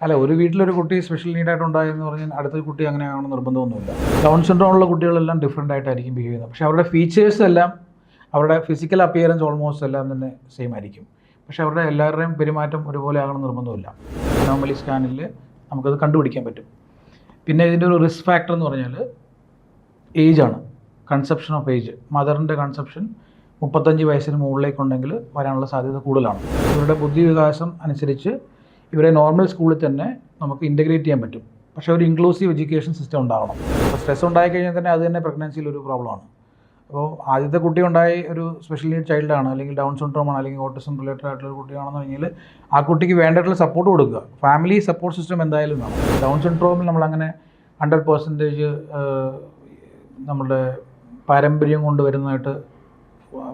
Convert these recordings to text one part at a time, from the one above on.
അല്ല, ഒരു വീട്ടിലൊരു കുട്ടി സ്പെഷ്യൽ നീഡായിട്ടുണ്ടായെന്ന് പറഞ്ഞാൽ അടുത്ത കുട്ടി അങ്ങനെ ആവണമെന്ന് നിർബന്ധമൊന്നുമില്ല. ഡൗൺ സിൻഡ്രോം ഉള്ള കുട്ടികളെല്ലാം ഡിഫറെൻ്റ് ആയിട്ടായിരിക്കും ബിഹേവ് ചെയ്യുന്നത്. പക്ഷേ അവരുടെ ഫീച്ചേഴ്സ് എല്ലാം, അവരുടെ ഫിസിക്കൽ അപ്പിയറൻസ് ഓൾമോസ്റ്റ് എല്ലാം തന്നെ സെയിം ആയിരിക്കും. പക്ഷേ അവരുടെ എല്ലാവരുടെയും പെരുമാറ്റം ഒരുപോലെ ആകണം നിർബന്ധമില്ല. നോർമലി സ്കാനിൽ നമുക്കത് കണ്ടുപിടിക്കാൻ പറ്റും. പിന്നെ ഇതിൻ്റെ ഒരു റിസ്ക് ഫാക്ടർ എന്ന് പറഞ്ഞാൽ ഏജാണ്. Conception of age. മദറിൻ്റെ കൺസെപ്ഷൻ 35 വയസ്സിന് മുകളിലേക്കുണ്ടെങ്കിൽ വരാനുള്ള സാധ്യത കൂടുതലാണ്. ഇവരുടെ ബുദ്ധി വികാസം അനുസരിച്ച് ഇവരെ നോർമൽ സ്കൂളിൽ തന്നെ നമുക്ക് ഇൻ്റഗ്രേറ്റ് ചെയ്യാൻ പറ്റും. പക്ഷേ ഒരു ഇൻക്ലൂസീവ് എഡ്യൂക്കേഷൻ സിസ്റ്റം ഉണ്ടാവണം. അപ്പോൾ സ്ട്രെസ് ഉണ്ടായിക്കഴിഞ്ഞാൽ തന്നെ അത് തന്നെ പ്രഗ്നൻസിയിൽ ഒരു പ്രോബ്ലമാണ്. അപ്പോൾ ആദ്യത്തെ കുട്ടി ഉണ്ടായി ഒരു സ്പെഷ്യൽ നീഡ് ചൈൽഡാണ്, അല്ലെങ്കിൽ ഡൗൺ സിൻഡ്രോമാണ്, അല്ലെങ്കിൽ ഓട്ടിസം റിലേറ്റഡ് ആയിട്ടുള്ള കുട്ടിയാണെന്ന് പറഞ്ഞാൽ ആ കുട്ടിക്ക് വേണ്ടിയിട്ടുള്ള സപ്പോർട്ട് കൊടുക്കുക. ഫാമിലി സപ്പോർട്ട് സിസ്റ്റം എന്തായാലും വേണം. ഡൗൺ സിൻഡ്രോമിൽ നമ്മളങ്ങനെ 100% നമ്മുടെ പാരമ്പര്യം കൊണ്ടുവരുന്നതായിട്ട്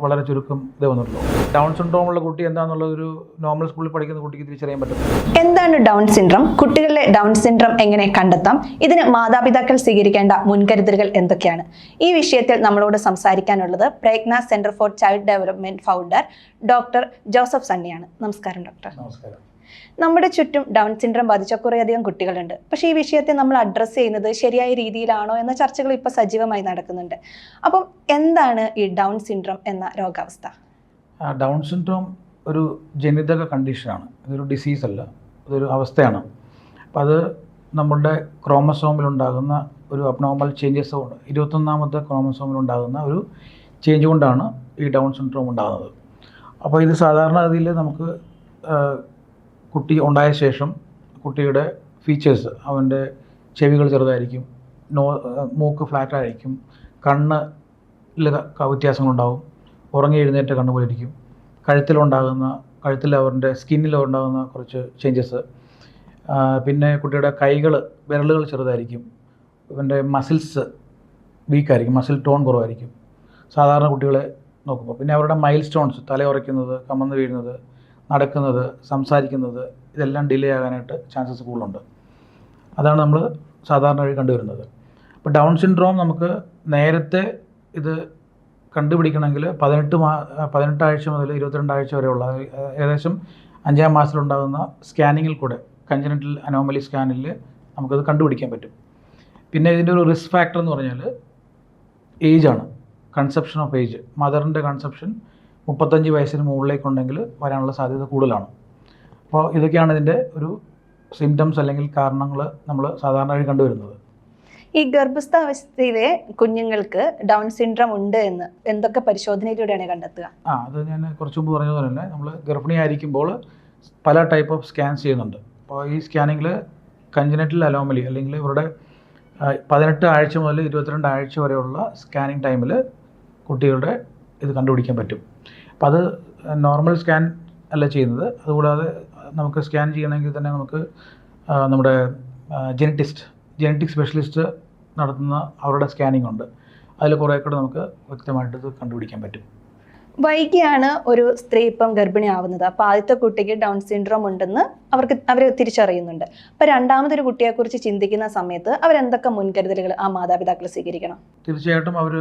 വളരെ ചുരുക്കം ഇതേ വന്നിട്ടുള്ളൂ. ഡൗൺ സിൻഡ്രോമുള്ള കുട്ടി എന്താണെന്നുള്ളതൊരു നോർമൽ സ്കൂളിൽ പഠിക്കുന്ന കുട്ടിക്ക് തിരിച്ചറിയാൻ പറ്റും. എന്താണ് ഡൗൺ സിൻഡ്രോം? കുട്ടികളിലെ ഡൗൺ സിൻഡ്രോം എങ്ങനെ കണ്ടെത്താം? ഇതിന് മാതാപിതാക്കൾ സ്വീകരിക്കേണ്ട മുൻകരുതലുകൾ എന്തൊക്കെയാണ്? ഈ വിഷയത്തിൽ നമ്മളോട് സംസാരിക്കാനുള്ളത് Prajna centre for child development founder doctor Joseph സണ്ണിയാണ്. നമസ്കാരം ഡോക്ടർ. നമസ്കാരം. നമ്മുടെ ചുറ്റും ഡൗൺ സിൻഡ്രോം ബാധിച്ച കുറേയധികം കുട്ടികളുണ്ട്. പക്ഷേ ഈ വിഷയത്തെ നമ്മൾ അഡ്രസ്സ് ചെയ്യുന്നത് ശരിയായ രീതിയിലാണോ എന്ന ചർച്ചകൾ ഇപ്പോൾ സജീവമായി നടക്കുന്നുണ്ട്. അപ്പം എന്താണ് ഈ ഡൗൺ സിൻഡ്രോം എന്ന രോഗാവസ്ഥ? ഡൗൺ സിൻഡ്രോം ഒരു ജനിതക കണ്ടീഷനാണ്. ഇതൊരു ഡിസീസല്ല, ഇതൊരു അവസ്ഥയാണ്. അപ്പം അത് നമ്മളുടെ ക്രോമസോമിലുണ്ടാകുന്ന ഒരു അബ്നോർമൽ ചേഞ്ചസ് കൊണ്ട്, 21ാമത്തെ ക്രോമസോമിലുണ്ടാകുന്ന ഒരു ചേഞ്ച് കൊണ്ടാണ് ഈ ഡൗൺ സിൻഡ്രോം ഉണ്ടാകുന്നത്. അപ്പോൾ ഇത് സാധാരണഗതിയിൽ നമുക്ക് കുട്ടി ഉണ്ടായ ശേഷം കുട്ടിയുടെ ഫീച്ചേഴ്സ്, അവൻ്റെ ചെവികൾ ചെറുതായിരിക്കും, മൂക്ക് ഫ്ലാറ്റായിരിക്കും, കണ്ണിൽ വ്യത്യാസങ്ങളുണ്ടാകും, ഉറങ്ങി എഴുന്നേറ്റ കണ്ണ് പോലെ ഇരിക്കും, കഴുത്തിൽ അവരുടെ സ്കിന്നിലുണ്ടാകുന്ന കുറച്ച് ചേഞ്ചസ്, പിന്നെ കുട്ടിയുടെ വിരലുകൾ ചെറുതായിരിക്കും, ഇവൻ്റെ മസിൽസ് വീക്കായിരിക്കും, മസിൽ ടോൺ കുറവായിരിക്കും സാധാരണ കുട്ടികളെ നോക്കുമ്പോൾ. പിന്നെ അവരുടെ മൈൽ സ്റ്റോൺസ്, തലയുറയ്ക്കുന്നത്, കമന്ന് വീഴുന്നത്, നടക്കുന്നത്, സംസാരിക്കുന്നത്, ഇതെല്ലാം ഡിലേ ആകാനായിട്ട് ചാൻസസ് കൂടുതലുണ്ട്. അതാണ് നമ്മൾ സാധാരണ വഴി കണ്ടുവരുന്നത്. അപ്പോൾ ഡൗൺ സിൻഡ്രോം നമുക്ക് നേരത്തെ ഇത് കണ്ടുപിടിക്കണമെങ്കിൽ 18 ആഴ്ച മുതൽ 22 ആഴ്ച വരെയുള്ള ഏകദേശം 5ാം മാസത്തിലുണ്ടാകുന്ന സ്കാനിങ്ങിൽ കൂടെ, കൺജനിറ്റൽ അനോമലി സ്കാനിൽ നമുക്കത് കണ്ടുപിടിക്കാൻ പറ്റും. പിന്നെ ഇതിൻ്റെ ഒരു റിസ്ക് ഫാക്ടർ എന്ന് പറഞ്ഞാൽ ഏജാണ്. Conception of age. മദറിൻ്റെ കൺസെപ്ഷൻ 35 വയസ്സിന് മുകളിലേക്കുണ്ടെങ്കിൽ വരാനുള്ള സാധ്യത കൂടുതലാണ്. അപ്പോൾ ഇതൊക്കെയാണ് ഇതിൻ്റെ ഒരു സിംറ്റംസ് അല്ലെങ്കിൽ കാരണങ്ങൾ നമ്മൾ സാധാരണ വഴി കണ്ടുവരുന്നത്. ഈ ഗർഭസ്ഥാവസ്ഥയിലെ കുഞ്ഞുങ്ങൾക്ക് ഡൗൺ സിൻഡ്രോം ഉണ്ട് എന്ന് എന്തൊക്കെ പരിശോധനയിലൂടെയാണ് കണ്ടെത്തുക? അത് ഞാൻ കുറച്ച് മുമ്പ് പറഞ്ഞതുപോലെ തന്നെ നമ്മൾ ഗർഭിണിയായിരിക്കുമ്പോൾ പല ടൈപ്പ് ഓഫ് സ്കാൻസ് ചെയ്യുന്നുണ്ട്. അപ്പോൾ ഈ സ്കാനിങ്ങിൽ കൺജനിറ്റൽ അനോമലി അല്ലെങ്കിൽ ഇവരുടെ 18 ആഴ്ച മുതൽ 22 ആഴ്ച വരെയുള്ള സ്കാനിങ് ടൈമിൽ കുട്ടികളുടെ ഇത് കണ്ടുപിടിക്കാൻ പറ്റും. അപ്പോൾ അത് നോർമൽ സ്കാൻ അല്ല ചെയ്യുന്നത്. അതുകൂടാതെ നമുക്ക് സ്കാൻ ചെയ്യണമെങ്കിൽ തന്നെ നമുക്ക് നമ്മുടെ ജെനറ്റിക് സ്പെഷ്യലിസ്റ്റ് നടത്തുന്ന അവരുടെ സ്കാനിങ് ഉണ്ട്. അതിൽ കുറേ കൂടെ നമുക്ക് വ്യക്തമായിട്ട് ഇത് കണ്ടുപിടിക്കാൻ പറ്റും. വൈകിയാണ് ഒരു സ്ത്രീ ഇപ്പം ഗർഭിണിയാവുന്നത്. അപ്പോൾ ആദ്യത്തെ കുട്ടിക്ക് ഡൗൺ സിൻഡ്രോം ഉണ്ടെന്ന് അവർ തിരിച്ചറിയുന്നുണ്ട്. അപ്പോൾ രണ്ടാമതൊരു കുട്ടിയെക്കുറിച്ച് ചിന്തിക്കുന്ന സമയത്ത് അവരെന്തൊക്കെ മുൻകരുതലുകൾ ആ മാതാപിതാക്കൾ സ്വീകരിക്കണം? തീർച്ചയായിട്ടും അവർ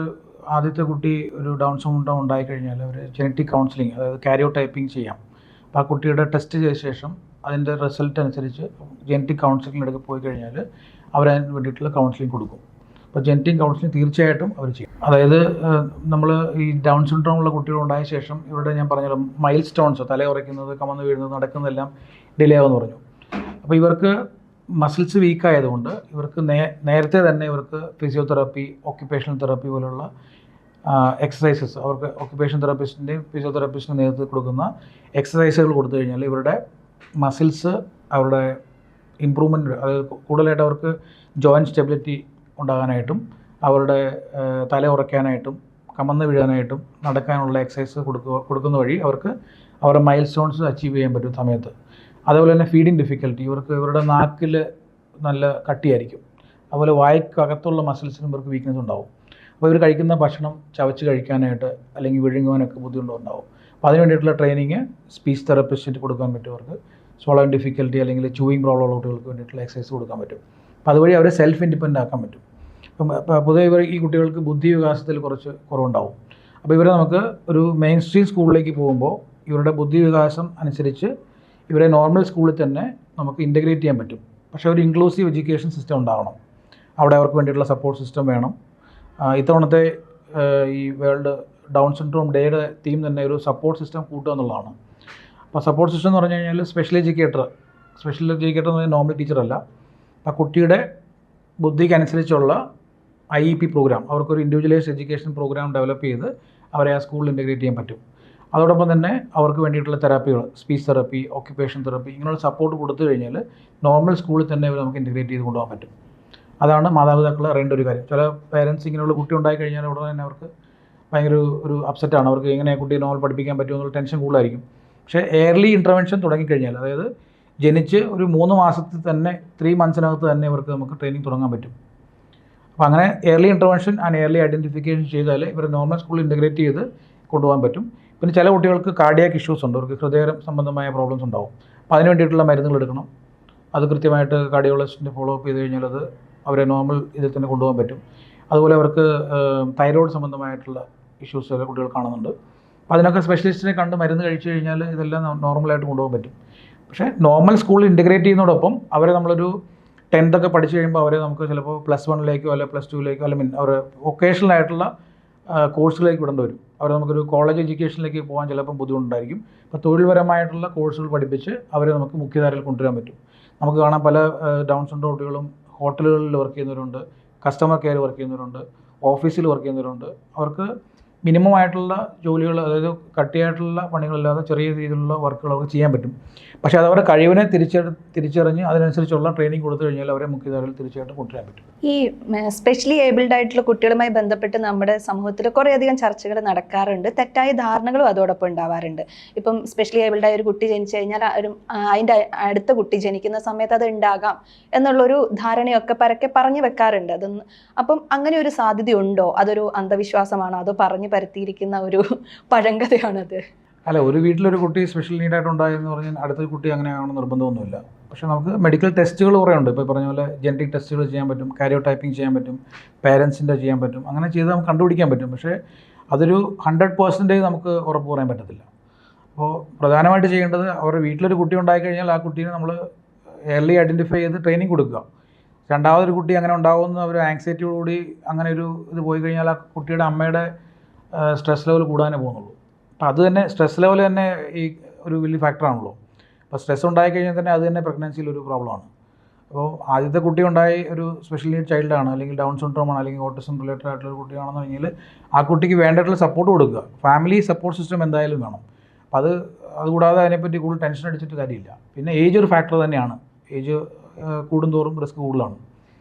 ആദ്യത്തെ കുട്ടി ഒരു ഡൗൺ സിൻഡ്രോം ഉണ്ടായിക്കഴിഞ്ഞാൽ അവർ ജനറ്റിക് കൗൺസിലിംഗ്, അതായത് കാരിയോ ടൈപ്പിംഗ് ചെയ്യാം. അപ്പോൾ ആ കുട്ടിയുടെ ടെസ്റ്റ് ചെയ്ത ശേഷം അതിൻ്റെ റിസൾട്ട് അനുസരിച്ച് ജനറ്റിക് കൗൺസിലിങ്ങിലേക്ക് പോയി കഴിഞ്ഞാൽ അവരതിന് വേണ്ടിയിട്ടുള്ള കൗൺസിലിംഗ് കൊടുക്കും. അപ്പോൾ ജനറ്റിക് കൗൺസിലിംഗ് തീർച്ചയായിട്ടും അവർ ചെയ്യും. അതായത് നമ്മൾ ഈ ഡൗൺ സിൻഡ്രോം ഉള്ള കുട്ടികളുണ്ടായ ശേഷം ഇവരുടെ, ഞാൻ പറഞ്ഞല്ലോ, മൈൽ സ്റ്റോൺസ്, തലയുറയ്ക്കുന്നത്, കമന്ന് വീഴുന്നത്, നടക്കുന്നതെല്ലാം ഡിലേ ആവുമെന്ന് പറഞ്ഞു. അപ്പോൾ ഇവർക്ക് മസിൽസ് വീക്കായതുകൊണ്ട് ഇവർക്ക് നേരത്തെ തന്നെ ഇവർക്ക് ഫിസിയോതെറാപ്പി, ഓക്യുപ്പേഷണൽ തെറാപ്പി പോലുള്ള എക്സസൈസസ്, അവർക്ക് ഓക്യുപ്പേഷൻ തെറാപ്പിസ്റ്റിൻ്റെയും ഫിസിയോതെറാപ്പിസ്റ്റിൻ്റെ നേതൃത്വത്തിൽ കൊടുക്കുന്ന എക്സസൈസുകൾ കൊടുത്തു കഴിഞ്ഞാൽ ഇവരുടെ മസിൽസ്, അവരുടെ ഇമ്പ്രൂവ്മെൻറ്റ്, അതായത് കൂടുതലായിട്ട് അവർക്ക് ജോയിൻറ്റ് സ്റ്റെബിലിറ്റി ഉണ്ടാകാനായിട്ടും അവരുടെ തല ഉറയ്ക്കാനായിട്ടും കമന്ന് വീഴാനായിട്ടും നടക്കാനുള്ള എക്സസൈസ് കൊടുക്കുന്ന വഴി അവർക്ക് അവരുടെ മൈൽ സ്റ്റോൺസ് അച്ചീവ് ചെയ്യാൻ പറ്റും സമയത്ത്. അതുപോലെ തന്നെ ഫീഡിങ് ഡിഫിക്കൽട്ടി, ഇവരുടെ നാക്കിൽ നല്ല കട്ടിയായിരിക്കും. അതുപോലെ വായ്ക്കകത്തുള്ള മസിൽസിനും ഇവർക്ക് വീക്ക്നെസ് ഉണ്ടാവും. അപ്പോൾ ഇവർ കഴിക്കുന്ന ഭക്ഷണം ചവച്ച് കഴിക്കാനായിട്ട് അല്ലെങ്കിൽ വിഴുങ്ങുവാനൊക്കെ ബുദ്ധിമുട്ടുണ്ടാവും. അപ്പോൾ അതിന് വേണ്ടിയിട്ടുള്ള ട്രെയിനിങ് സ്പീച്ച് തെറാപ്പിസ്റ്റിന് കൊടുക്കാൻ പറ്റും. അവർക്ക് സ്വോളോയിങ് ഡിഫിക്കൽട്ടി അല്ലെങ്കിൽ ചൂയിങ് പ്രോബ്ലം ഉള്ള കുട്ടികൾക്ക് വേണ്ടിയിട്ടുള്ള എക്സസൈസ് കൊടുക്കാൻ പറ്റും. അപ്പോൾ അതുവഴി അവരെ സെൽഫ് ഇൻഡിപെൻഡൻ്റ് ആക്കാൻ പറ്റും. അപ്പം പൊതുവെ ഈ കുട്ടികൾക്ക് ബുദ്ധി വികാസത്തിൽ കുറച്ച് കുറവുണ്ടാവും. അപ്പോൾ ഇവരെ നമുക്ക് ഒരു മെയിൻ സ്ട്രീം സ്കൂളിലേക്ക് പോകുമ്പോൾ ഇവരുടെ ബുദ്ധി വികാസം അനുസരിച്ച് ഇവരെ നോർമൽ സ്കൂളിൽ തന്നെ നമുക്ക് ഇൻ്റഗ്രേറ്റ് ചെയ്യാൻ പറ്റും. പക്ഷേ ഒരു ഇൻക്ലൂസീവ് എഡ്യൂക്കേഷൻ സിസ്റ്റം ഉണ്ടാവണം. അവിടെ അവർക്ക് വേണ്ടിയിട്ടുള്ള സപ്പോർട്ട് സിസ്റ്റം വേണം. ഇത്തവണത്തെ ഈ വേൾഡ് ഡൗൺ സിൻഡ്രോം ഡേയുടെ തീം തന്നെ ഒരു സപ്പോർട്ട് സിസ്റ്റം കൂട്ടുക എന്നുള്ളതാണ്. അപ്പോൾ സപ്പോർട്ട് സിസ്റ്റം എന്ന് പറഞ്ഞു കഴിഞ്ഞാൽ സ്പെഷ്യൽ എഡ്യൂക്കേറ്റർ എന്ന് പറഞ്ഞാൽ നോർമൽ ടീച്ചറല്ല. ആ കുട്ടിയുടെ ബുദ്ധിക്കനുസരിച്ചുള്ള IEP പ്രോഗ്രാം, അവർക്കൊരു ഇൻഡിവിജ്വലൈസ്ഡ് എഡ്യൂക്കേഷൻ പ്രോഗ്രാം ഡെവലപ്പ് ചെയ്ത് അവരെ ആ സ്കൂളിൽ ഇൻ്റഗ്രേറ്റ് ചെയ്യാൻ പറ്റും. അതോടൊപ്പം തന്നെ അവർക്ക് വേണ്ടിയിട്ടുള്ള തെറാപ്പികൾ, സ്പീച്ച് തെറാപ്പി, ഓക്യുപ്പേഷൻ തെറാപ്പി, ഇങ്ങനെയുള്ള സപ്പോർട്ട് കൊടുത്തു കഴിഞ്ഞാൽ നോർമൽ സ്കൂളിൽ തന്നെ നമുക്ക് ഇൻ്റഗ്രേറ്റ് ചെയ്ത് കൊണ്ടുപോകാൻ പറ്റും. അതാണ് മാതാപിതാക്കൾ അറിയേണ്ട ഒരു കാര്യം. ചില പേരൻസ് ഇങ്ങനെയുള്ള കുട്ടി ഉണ്ടായി കഴിഞ്ഞാൽ ഉടനെ തന്നെ അവർക്ക് ഭയങ്കര ഒരു അപ്സെറ്റാണ്. അവർക്ക് എങ്ങനെ കുട്ടിയെ നോർമൽ പഠിപ്പിക്കാൻ പറ്റുമെന്നുള്ള ടെൻഷൻ കൂടുതലായിരിക്കും. പക്ഷേ എയർലി ഇൻ്റർവെൻഷൻ തുടങ്ങിക്കഴിഞ്ഞാൽ, അതായത് ജനിച്ച് ഒരു 3 മാസത്തിൽ തന്നെ 3 മന്ത്സിനകത്ത് തന്നെ ഇവർക്ക് നമുക്ക് ട്രെയിനിങ് തുടങ്ങാൻ പറ്റും. അപ്പോൾ അങ്ങനെ early intervention and early identification ചെയ്താൽ ഇവരെ നോർമൽ സ്കൂളിൽ ഇൻ്റഗ്രേറ്റ് ചെയ്ത് കൊണ്ടുപോകാൻ പറ്റും. പിന്നെ ചില കുട്ടികൾക്ക് കാർഡിയാക് ഇഷ്യൂസ് ഉണ്ട്, അവർക്ക് ഹൃദയ സംബന്ധമായ പ്രോബ്ലംസ് ഉണ്ടാവും. അപ്പോൾ അതിന് വേണ്ടിയിട്ടുള്ള മരുന്നുകൾ എടുക്കണം. അത് കൃത്യമായിട്ട് കാർഡിയോളജിസ്റ്റിൻ്റെ ഫോളോ അപ്പ് ചെയ്ത് കഴിഞ്ഞാൽ അത് അവരെ നോർമൽ ഇതിൽ തന്നെ കൊണ്ടുപോകാൻ പറ്റും. അതുപോലെ അവർക്ക് തൈറോയ്ഡ് സംബന്ധമായിട്ടുള്ള ഇഷ്യൂസ് ചില കുട്ടികൾ കാണുന്നുണ്ട്. അപ്പോൾ അതിനൊക്കെ സ്പെഷ്യലിസ്റ്റിനെ കണ്ട് മരുന്ന് കഴിച്ചു കഴിഞ്ഞാൽ ഇതെല്ലാം നോർമലായിട്ട് കൊണ്ടുപോകാൻ പറ്റും. പക്ഷേ നോർമൽ സ്കൂളിൽ ഇൻ്റഗ്രേറ്റ് ചെയ്യുന്നതോടൊപ്പം അവരെ നമ്മളൊരു 10th ഒക്കെ പഠിച്ചു കഴിയുമ്പോൾ അവരെ നമുക്ക് ചിലപ്പോൾ +1 അല്ലെങ്കിൽ +2 അല്ലെങ്കിൽ അവർ വൊക്കേഷണൽ ആയിട്ടുള്ള കോഴ്സുകളിലേക്ക് വിടേണ്ടി വരും. അവർ നമുക്കൊരു കോളേജ് എഡ്യൂക്കേഷനിലേക്ക് പോകാൻ ചിലപ്പോൾ ബുദ്ധിമുട്ടുണ്ടായിരിക്കും. അപ്പോൾ തൊഴിൽപരമായിട്ടുള്ള കോഴ്സുകൾ പഠിപ്പിച്ച് അവരെ നമുക്ക് മുഖ്യധാരയിൽ കൊണ്ടുവരാൻ പറ്റും. നമുക്ക് കാണാം പല ഡൗൺ സിൻഡ്രോം കുട്ടികളും ഹോട്ടലുകളിൽ വർക്ക് ചെയ്യുന്നവരുണ്ട്, കസ്റ്റമർ കെയർ വർക്ക് ചെയ്യുന്നവരുണ്ട്, ഓഫീസിൽ വർക്ക് ചെയ്യുന്നവരുണ്ട്. അവർക്ക് മിനിമം ആയിട്ടുള്ള ജോലികൾ, അതായത് കട്ടിയായിട്ടുള്ള പണികളില്ലാതെ ചെറിയ രീതിയിലുള്ള വർക്കുകൾ അവർക്ക് ചെയ്യാൻ പറ്റും. പക്ഷേ അത് അവരുടെ കഴിവിനെ തിരിച്ചറിഞ്ഞ് അതിനനുസരിച്ചുള്ള ട്രെയിനിങ് കൊടുത്തു കഴിഞ്ഞാൽ അവരെ മുഖ്യധാരയിൽ തീർച്ചയായിട്ടും കൊണ്ടുവരാൻ പറ്റും. ഈ സ്പെഷ്യലി ഏബിൾഡ് ആയിട്ടുള്ള കുട്ടികളുമായി ബന്ധപ്പെട്ട് നമ്മുടെ സമൂഹത്തിൽ കുറേയധികം ചർച്ചകൾ നടക്കാറുണ്ട്. തെറ്റായ ധാരണകളും അതോടൊപ്പം ഉണ്ടാവാറുണ്ട്. ഇപ്പം സ്പെഷ്യലി ഏബിൾഡ് ആയ ഒരു കുട്ടി ജനിച്ചു കഴിഞ്ഞാൽ അതിൻ്റെ അടുത്ത കുട്ടി ജനിക്കുന്ന സമയത്ത് അത് ഉണ്ടാകാം എന്നുള്ളൊരു ധാരണയൊക്കെ പരക്കെ പറഞ്ഞു വെക്കാറുണ്ട്. അപ്പം അങ്ങനെ ഒരു സാധ്യതയുണ്ടോ? അതൊരു അന്ധവിശ്വാസമാണോ? അതോ പറഞ്ഞു പരത്തിയിരിക്കുന്ന ഒരു പഴങ്കഥയാണത്? അല്ല, ഒരു വീട്ടിലൊരു കുട്ടി സ്പെഷ്യൽ നീഡായിട്ടുണ്ടായെന്ന് പറഞ്ഞാൽ അടുത്ത കുട്ടി അങ്ങനെ ആവണമെന്ന് നിർബന്ധമൊന്നുമില്ല. പക്ഷേ നമുക്ക് മെഡിക്കൽ ടെസ്റ്റുകൾ കുറേ ഉണ്ട്. ഇപ്പോൾ പറഞ്ഞ പോലെ ജനറ്റിക് ടെസ്റ്റുകൾ ചെയ്യാൻ പറ്റും, കാരിയോ ടൈപ്പിംഗ് ചെയ്യാൻ പറ്റും, പേരൻസിൻ്റെ ചെയ്യാൻ പറ്റും. അങ്ങനെ ചെയ്ത് നമുക്ക് കണ്ടുപിടിക്കാൻ പറ്റും. പക്ഷേ അതൊരു 100% നമുക്ക് ഉറപ്പ് പറയാൻ പറ്റത്തില്ല. അപ്പോൾ പ്രധാനമായിട്ട് ചെയ്യേണ്ടത് അവരുടെ വീട്ടിലൊരു കുട്ടി ഉണ്ടായിക്കഴിഞ്ഞാൽ ആ കുട്ടീനെ നമ്മൾ എയർലി ഐഡൻറ്റിഫൈ ചെയ്ത് ട്രെയിനിങ് കൊടുക്കുക. രണ്ടാമതൊരു കുട്ടി അങ്ങനെ ഉണ്ടാകുമെന്ന് അവർ ആങ്സൈറ്റിയോടുകൂടി അങ്ങനെ ഒരു ഇത് പോയി കഴിഞ്ഞാൽ ആ കുട്ടിയുടെ അമ്മയുടെ സ്ട്രെസ് ലെവൽ കൂടാനേ പോകുന്നുള്ളൂ. അപ്പോൾ അത് തന്നെ സ്ട്രെസ് ലെവൽ തന്നെ ഈ ഒരു വലിയ ഫാക്ടറാണല്ലോ. അപ്പോൾ സ്ട്രെസ് ഉണ്ടായിക്കഴിഞ്ഞാൽ തന്നെ അത് തന്നെ പ്രഗ്നൻസിയിലൊരു പ്രോബ്ലമാണ്. അപ്പോൾ ആദ്യത്തെ കുട്ടി ഉണ്ടായി ഒരു സ്പെഷ്യൽ നീഡ് ചൈൽഡാണ്, അല്ലെങ്കിൽ ഡൗൺ സിൻഡ്രോം ആണ്, അല്ലെങ്കിൽ ഓട്ടിസം റിലേറ്റഡ് ആയിട്ടുള്ള കുട്ടിയാണെന്ന് കഴിഞ്ഞാൽ ആ കുട്ടിക്ക് വേണ്ടിയിട്ടുള്ള സപ്പോർട്ട് കൊടുക്കുക. ഫാമിലി സപ്പോർട്ട് സിസ്റ്റം എന്തായാലും വേണം. അപ്പോൾ അതുകൂടാതെ അതിനെപ്പറ്റി കൂടുതൽ ടെൻഷൻ അടിച്ചിട്ട് കാര്യമില്ല. പിന്നെ ഏജ് ഒരു ഫാക്ടർ തന്നെയാണ്. ഏജ് കൂടുന്തോറും റിസ്ക് കൂടുതലാണ്.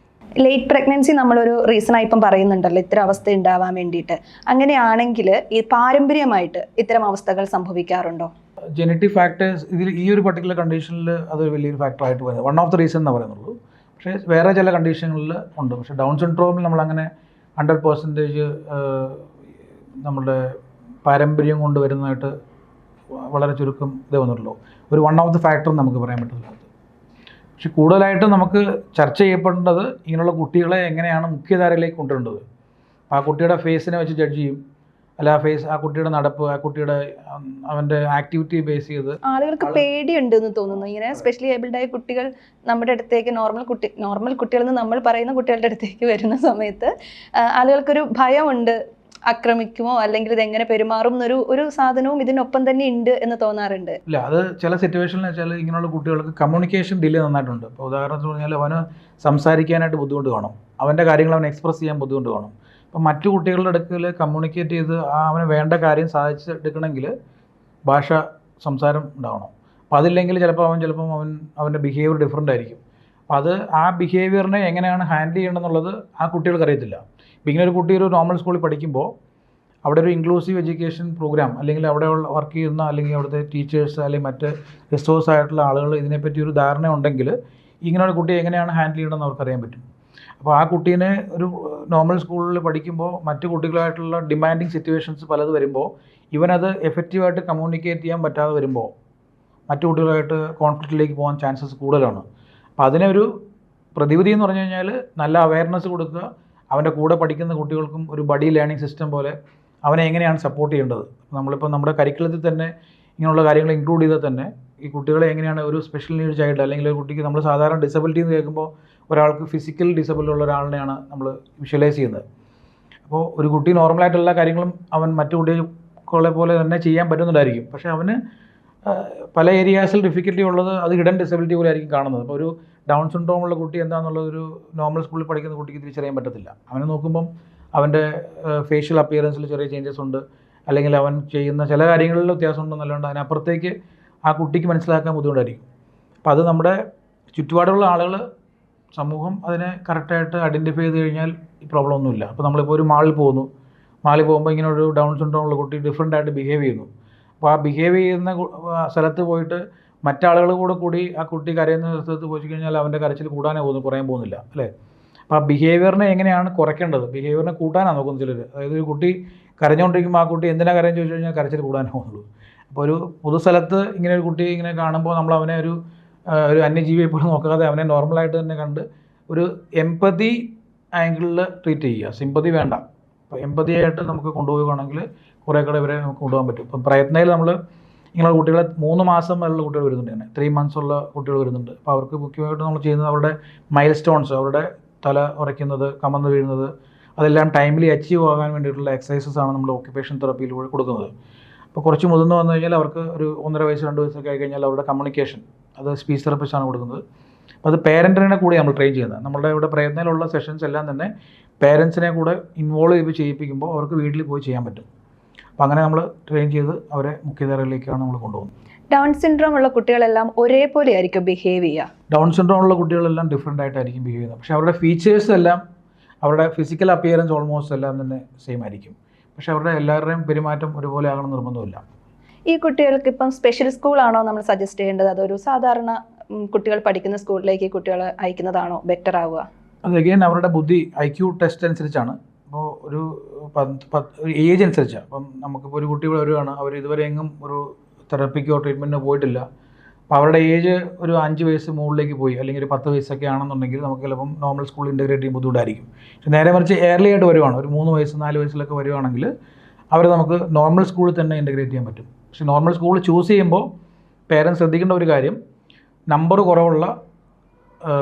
ലേറ്റ് പ്രഗ്നൻസി നമ്മളൊരു റീസണായി ഇപ്പം പറയുന്നുണ്ടല്ലോ ഇത്തരം അവസ്ഥ ഉണ്ടാവാൻ വേണ്ടിയിട്ട്. അങ്ങനെയാണെങ്കിൽ ഈ പാരമ്പര്യമായിട്ട് ഇത്തരം അവസ്ഥകൾ സംഭവിക്കാറുണ്ടോ? ജനറ്റിക് ഫാക്ടേഴ്സ് ഇതിൽ ഈ ഒരു പർട്ടിക്കുലർ കണ്ടീഷനിൽ അതൊരു വലിയൊരു ഫാക്ടറായിട്ട് വരുന്നത് വൺ ഓഫ് ദ റീസൺ എന്ന് പറയുന്നുള്ളൂ. പക്ഷേ വേറെ ചില കണ്ടീഷനുകളിൽ ഉണ്ട്. പക്ഷേ ഡൗൺ സിൻഡ്രോമിൽ നമ്മളങ്ങനെ 100% നമ്മുടെ പാരമ്പര്യം കൊണ്ട് വരുന്നതായിട്ട് വളരെ ചുരുക്കം ഇതേ വന്നിട്ടുള്ളൂ. ഒരു വൺ ഓഫ് ദ ഫാക്ടർ നമുക്ക് പറയാൻ പറ്റില്ല. പക്ഷെ കൂടുതലായിട്ടും നമുക്ക് ചർച്ച ചെയ്യപ്പെടേണ്ടത് ഇങ്ങനെയുള്ള കുട്ടികളെ എങ്ങനെയാണ് മുഖ്യധാരയിലേക്ക് കൊണ്ടുവരേണ്ടത്. ആ കുട്ടിയുടെ ഫേസിനെ വെച്ച് ജഡ്ജ് ചെയ്യും, അല്ല ആ കുട്ടിയുടെ നടപ്പ്, ആ കുട്ടിയുടെ അവൻ്റെ ആക്ടിവിറ്റി ബേസ് ചെയ്ത് ആളുകൾക്ക് പേടിയുണ്ടെന്ന് തോന്നുന്നു. ഇങ്ങനെ സ്പെഷ്യലി ഏബിൾഡ് ആയ കുട്ടികൾ നമ്മുടെ അടുത്തേക്ക് നോർമൽ കുട്ടികളെന്ന് നമ്മൾ പറയുന്ന കുട്ടികളുടെ അടുത്തേക്ക് വരുന്ന സമയത്ത് ആളുകൾക്കൊരു ഭയമുണ്ട്, ആക്രമിക്കുമോ അല്ലെങ്കിൽ ഇത് എങ്ങനെ പെരുമാറും എന്നൊരു സാധനവും ഇതിനൊപ്പം തന്നെ ഉണ്ട് എന്ന് തോന്നാറുണ്ട്. ഇല്ല, അത് ചില സിറ്റുവേഷനിൽ വെച്ചാൽ ഇങ്ങനെയുള്ള കുട്ടികൾക്ക് കമ്മ്യൂണിക്കേഷൻ ഡിലേ നന്നായിട്ടുണ്ട്. ഇപ്പോൾ ഉദാഹരണത്തിന് പറഞ്ഞാൽ അവന് സംസാരിക്കാനായിട്ട് ബുദ്ധിമുട്ട് കാണും, അവൻ്റെ കാര്യങ്ങൾ അവൻ എക്സ്പ്രസ് ചെയ്യാൻ ബുദ്ധിമുട്ട് കാണും. അപ്പോൾ മറ്റു കുട്ടികളുടെ അടുക്കൽ കമ്മ്യൂണിക്കേറ്റ് ചെയ്ത് അവന് വേണ്ട കാര്യം സാധിച്ചെടുക്കണമെങ്കിൽ ഭാഷ സംസാരം ഉണ്ടാവണം. അപ്പോൾ അതില്ലെങ്കിൽ ചിലപ്പോൾ അവൻ്റെ ബിഹേവിയർ ഡിഫറൻ്റ് ആയിരിക്കും. അപ്പോൾ ആ ബിഹേവിയറിനെ എങ്ങനെയാണ് ഹാൻഡിൽ ചെയ്യണമെന്നുള്ളത് ആ കുട്ടികൾക്ക് അറിയത്തില്ല. ഇപ്പോൾ ഇങ്ങനെ ഒരു കുട്ടി ഒരു നോർമൽ സ്കൂളിൽ പഠിക്കുമ്പോൾ അവിടെ ഒരു ഇൻക്ലൂസീവ് എഡ്യൂക്കേഷൻ പ്രോഗ്രാം, അല്ലെങ്കിൽ അവിടെ വർക്ക് ചെയ്യുന്ന അല്ലെങ്കിൽ അവിടുത്തെ ടീച്ചേഴ്സ് അല്ലെങ്കിൽ മറ്റ് റിസോഴ്സ് ആയിട്ടുള്ള ആളുകൾ ഇതിനെപ്പറ്റി ഒരു ധാരണ ഉണ്ടെങ്കിൽ ഇങ്ങനെയുള്ള കുട്ടിയെ എങ്ങനെയാണ് ഹാൻഡിൽ ചെയ്യണമെന്ന് അവർക്കറിയാൻ പറ്റും. അപ്പോൾ ആ കുട്ടീനെ ഒരു നോർമൽ സ്കൂളിൽ പഠിക്കുമ്പോൾ മറ്റു കുട്ടികളായിട്ടുള്ള ഡിമാൻഡിങ് സിറ്റുവേഷൻസ് പലത് വരുമ്പോൾ ഇവനത് എഫക്റ്റീവായിട്ട് കമ്മ്യൂണിക്കേറ്റ് ചെയ്യാൻ പറ്റാതെ വരുമ്പോൾ മറ്റു കുട്ടികളായിട്ട് കോൺഫ്ലിക്റ്റിലേക്ക് പോകാൻ ചാൻസസ് കൂടുതലാണ്. അപ്പോൾ അതിനെ ഒരു പ്രതിവിധി എന്ന് പറഞ്ഞു കഴിഞ്ഞാൽ നല്ല അവയർനെസ് കൊടുക്കുക, അവൻ്റെ കൂടെ പഠിക്കുന്ന കുട്ടികൾക്കും ഒരു ബഡി ലേണിംഗ് സിസ്റ്റം പോലെ അവനെ എങ്ങനെയാണ് സപ്പോർട്ട് ചെയ്യേണ്ടത്. നമ്മളിപ്പോൾ നമ്മുടെ കരിക്കുലത്തിൽ തന്നെ ഇങ്ങനെയുള്ള കാര്യങ്ങൾ ഇൻക്ലൂഡ് ചെയ്താൽ തന്നെ ഈ കുട്ടികളെ എങ്ങനെയാണ് ഒരു സ്പെഷ്യൽ നീഡ് ചൈൽഡ് അല്ലെങ്കിൽ ഒരു കുട്ടിക്ക് നമ്മൾ സാധാരണ ഡിസബിലിറ്റി എന്ന് കേൾക്കുമ്പോൾ ഒരാൾക്ക് ഫിസിക്കൽ ഡിസബിലിറ്റി ഉള്ള ഒരാളിനെയാണ് നമ്മൾ വിഷ്വലൈസ് ചെയ്യുന്നത്. അപ്പോൾ ഒരു കുട്ടി നോർമലായിട്ട് എല്ലാ കാര്യങ്ങളും അവൻ മറ്റു കുട്ടികളെ പോലെ തന്നെ ചെയ്യാൻ പറ്റുന്നുണ്ടായിരിക്കും. പക്ഷേ അവന് പല ഏരിയാസിൽ ഡിഫിക്കൽറ്റി ഉള്ളത് അത് ഹിഡൻ ഡിസബിലിറ്റി പോലെ ആയിരിക്കും കാണുന്നത്. അപ്പോൾ ഒരു ഡൗൺ സിൻഡ്രോം ഉള്ള കുട്ടി എന്താണെന്നുള്ളത് ഒരു നോർമൽ സ്കൂളിൽ പഠിക്കുന്ന കുട്ടിക്ക് തിരിച്ചറിയാൻ പറ്റത്തില്ല. അവനെ നോക്കുമ്പം അവൻ്റെ ഫേഷ്യൽ അപ്പിയറൻസിൽ ചെറിയ ചേഞ്ചസ് ഉണ്ട്, അല്ലെങ്കിൽ അവൻ ചെയ്യുന്ന ചില കാര്യങ്ങളിൽ വ്യത്യാസം ഉണ്ടെന്നല്ലാണ്ട് അതിനപ്പുറത്തേക്ക് ആ കുട്ടിക്ക് മനസ്സിലാക്കാൻ ബുദ്ധിമുട്ടായിരിക്കും. അപ്പോൾ അത് നമ്മുടെ ചുറ്റുപാടുള്ള ആളുകൾ, സമൂഹം അതിനെ കറക്റ്റായിട്ട് ഐഡൻറ്റിഫൈ ചെയ്ത് കഴിഞ്ഞാൽ ഈ പ്രോബ്ലം ഒന്നുമില്ല. അപ്പോൾ നമ്മളിപ്പോൾ ഒരു മാളിൽ പോകുമ്പോൾ ഇങ്ങനെ ഒരു ഡൗൺ സിൻഡ്രോം ഉള്ള കുട്ടി ഡിഫറെൻ്റ് ആയിട്ട് ബിഹേവ് ചെയ്യുന്നു. അപ്പോൾ ആ ബിഹേവ് ചെയ്യുന്ന സ്ഥലത്ത് പോയിട്ട് മറ്റാളുകൾ കൂടി ആ കുട്ടി കരയുന്ന സ്ഥലത്ത് പോയി കഴിഞ്ഞാൽ അവൻ്റെ കരച്ചിൽ കൂടാനേ കുറയാൻ പോകുന്നില്ല, അല്ലേ? അപ്പോൾ ആ ബിഹേവിയറിനെ എങ്ങനെയാണ് കുറയ്ക്കേണ്ടത്, ബിഹേവിയറിനെ കൂട്ടാനാണ് നോക്കുന്നത് ചിലർ. അതായത് ഒരു കുട്ടി കരഞ്ഞുകൊണ്ടിരിക്കുമ്പോൾ ആ കുട്ടി എന്തിനാണ് കരയെന്ന് ചോദിച്ചു കഴിഞ്ഞാൽ കരച്ചിൽ കൂടാനേ പോകുന്നുള്ളൂ. അപ്പോൾ ഒരു പൊതുസ്ഥലത്ത് ഇങ്ങനെ ഒരു കുട്ടി ഇങ്ങനെ കാണുമ്പോൾ നമ്മൾ അവനെ ഒരു അന്യജീവിയെ പോലും നോക്കാതെ അവനെ നോർമലായിട്ട് തന്നെ കണ്ട് ഒരു എംപതി ആംഗിളിൽ ട്രീറ്റ് ചെയ്യുക. സിമ്പതി വേണ്ട. അപ്പോൾ എംപതിയായിട്ട് നമുക്ക് കൊണ്ടുപോവുകയാണെങ്കിൽ കുറേ കൂടെ ഇവരെ നമുക്ക് കൊണ്ടുപോകാൻ പറ്റും. ഇപ്പം പ്രയത്നയിൽ നമ്മൾ ഇങ്ങനെയുള്ള കുട്ടികളെ 3 മാസം വരെയുള്ള കുട്ടികൾ വരുന്നുണ്ട്, തന്നെ 3 months ഉള്ള കുട്ടികൾ വരുന്നുണ്ട്. അപ്പോൾ അവർക്ക് മുഖ്യമായിട്ട് നമ്മൾ ചെയ്യുന്നത് അവരുടെ മൈൽ സ്റ്റോൺസ്, അവരുടെ തല ഉറയ്ക്കുന്നത്, കമന്ന് വീഴുന്നത്, അതെല്ലാം ടൈംലി അച്ചീവ് ആകാൻ വേണ്ടിയിട്ടുള്ള എക്സസൈസസ് ആണ് നമ്മൾ ഓക്യുപ്പേഷൻ തെറാപ്പിയിലൂടെ കൊടുക്കുന്നത്. അപ്പോൾ കുറച്ച് മുതിർന്ന് വന്നു കഴിഞ്ഞാൽ അവർക്ക് ഒരു 1.5 വയസ്സ് 2 വയസ്സൊക്കെ ആയി കഴിഞ്ഞാൽ അവരുടെ കമ്മ്യൂണിക്കേഷൻ അത് സ്പീച്ച് തെറാപ്പിസ്റ്റാണ് കൊടുക്കുന്നത്. അപ്പോൾ അത് പേരൻറ്റിനെ കൂടി നമ്മൾ ട്രെയിൻ ചെയ്യുന്നത്. നമ്മളുടെ ഇവിടെ പ്രയത്നത്തിലുള്ള സെഷൻസ് എല്ലാം തന്നെ പേരൻസിനെ കൂടെ ഇൻവോൾവ് ചെയ്യിപ്പിക്കുമ്പോൾ അവർക്ക് വീട്ടിൽ പോയി ചെയ്യാൻ പറ്റും. അപ്പോൾ അങ്ങനെ നമ്മൾ ട്രെയിൻ ചെയ്ത് അവരെ മുഖ്യധാരയിലേക്കാണ് നമ്മൾ കൊണ്ടുപോകുന്നത്. ഡൗൺ സിൻഡ്രോം ഉള്ള കുട്ടികളെല്ലാം ഒരേപോലെ ആയിരിക്കും ബിഹേവ് ചെയ്യുക? ഡൗൺ സിൻഡ്രോം ഉള്ള കുട്ടികളെല്ലാം ഡിഫറെൻ്റ് ആയിട്ടായിരിക്കും ബിഹേവ് ചെയ്യുന്നത്. പക്ഷേ അവരുടെ ഫീച്ചേഴ്സ് എല്ലാം, അവരുടെ ഫിസിക്കൽ അപ്പിയറൻസ് ഓൾമോസ്റ്റ് എല്ലാം തന്നെ സെയിം ആയിരിക്കും. പക്ഷേ അവരുടെ എല്ലാവരുടെയും പെരുമാറ്റം ഒരുപോലെ ആകണം നിർബന്ധമില്ല. ഈ കുട്ടികൾക്ക് ഇപ്പം സ്പെഷ്യൽ സ്കൂളാണോ നമ്മൾ സജസ്റ്റ് ചെയ്യേണ്ടത്, അതൊരു സാധാരണ കുട്ടികൾ പഠിക്കുന്ന സ്കൂളിലേക്ക് കുട്ടികളെ അയക്കുന്നതാണോ ബെറ്റർ ആവുക? അത് അഗെയിൻ അവരുടെ ബുദ്ധി IQ ടെസ്റ്റ് അനുസരിച്ചാണ്. അപ്പോൾ ഒരു ഏജ് അനുസരിച്ചാണ്. അപ്പം നമുക്കിപ്പോൾ ഒരു കുട്ടി വരുവാണ്, അവർ ഇതുവരെ എങ്ങും ഒരു തെറപ്പിക്കോ ട്രീറ്റ്മെൻറ്റിനോ പോയിട്ടില്ല. അപ്പോൾ അവരുടെ ഏജ് ഒരു 5 വയസ്സ് മുകളിലേക്ക് പോയി, അല്ലെങ്കിൽ ഒരു 10 വയസ്സൊക്കെ ആണെന്നുണ്ടെങ്കിൽ നമുക്ക് ചിലപ്പം നോർമൽ സ്കൂളിൽ ഇൻ്റഗ്രേറ്റ് ചെയ്യുമ്പോൾ ബുദ്ധിമുട്ടായിരിക്കും. പക്ഷേ നേരെ മറിച്ച് ഏർലി ആയിട്ട് വരുവാണ്, ഒരു 3 വയസ്സ് 4 വയസ്സിലൊക്കെ വരുവാണെങ്കിൽ അവർ നമുക്ക് നോർമൽ സ്കൂളിൽ തന്നെ ഇൻ്റഗ്രേറ്റ് ചെയ്യാൻ പറ്റും. പക്ഷേ നോർമൽ സ്കൂൾ ചൂസ് ചെയ്യുമ്പോൾ പേരൻസ് ശ്രദ്ധിക്കേണ്ട ഒരു കാര്യം, നമ്പർ കുറവുള്ള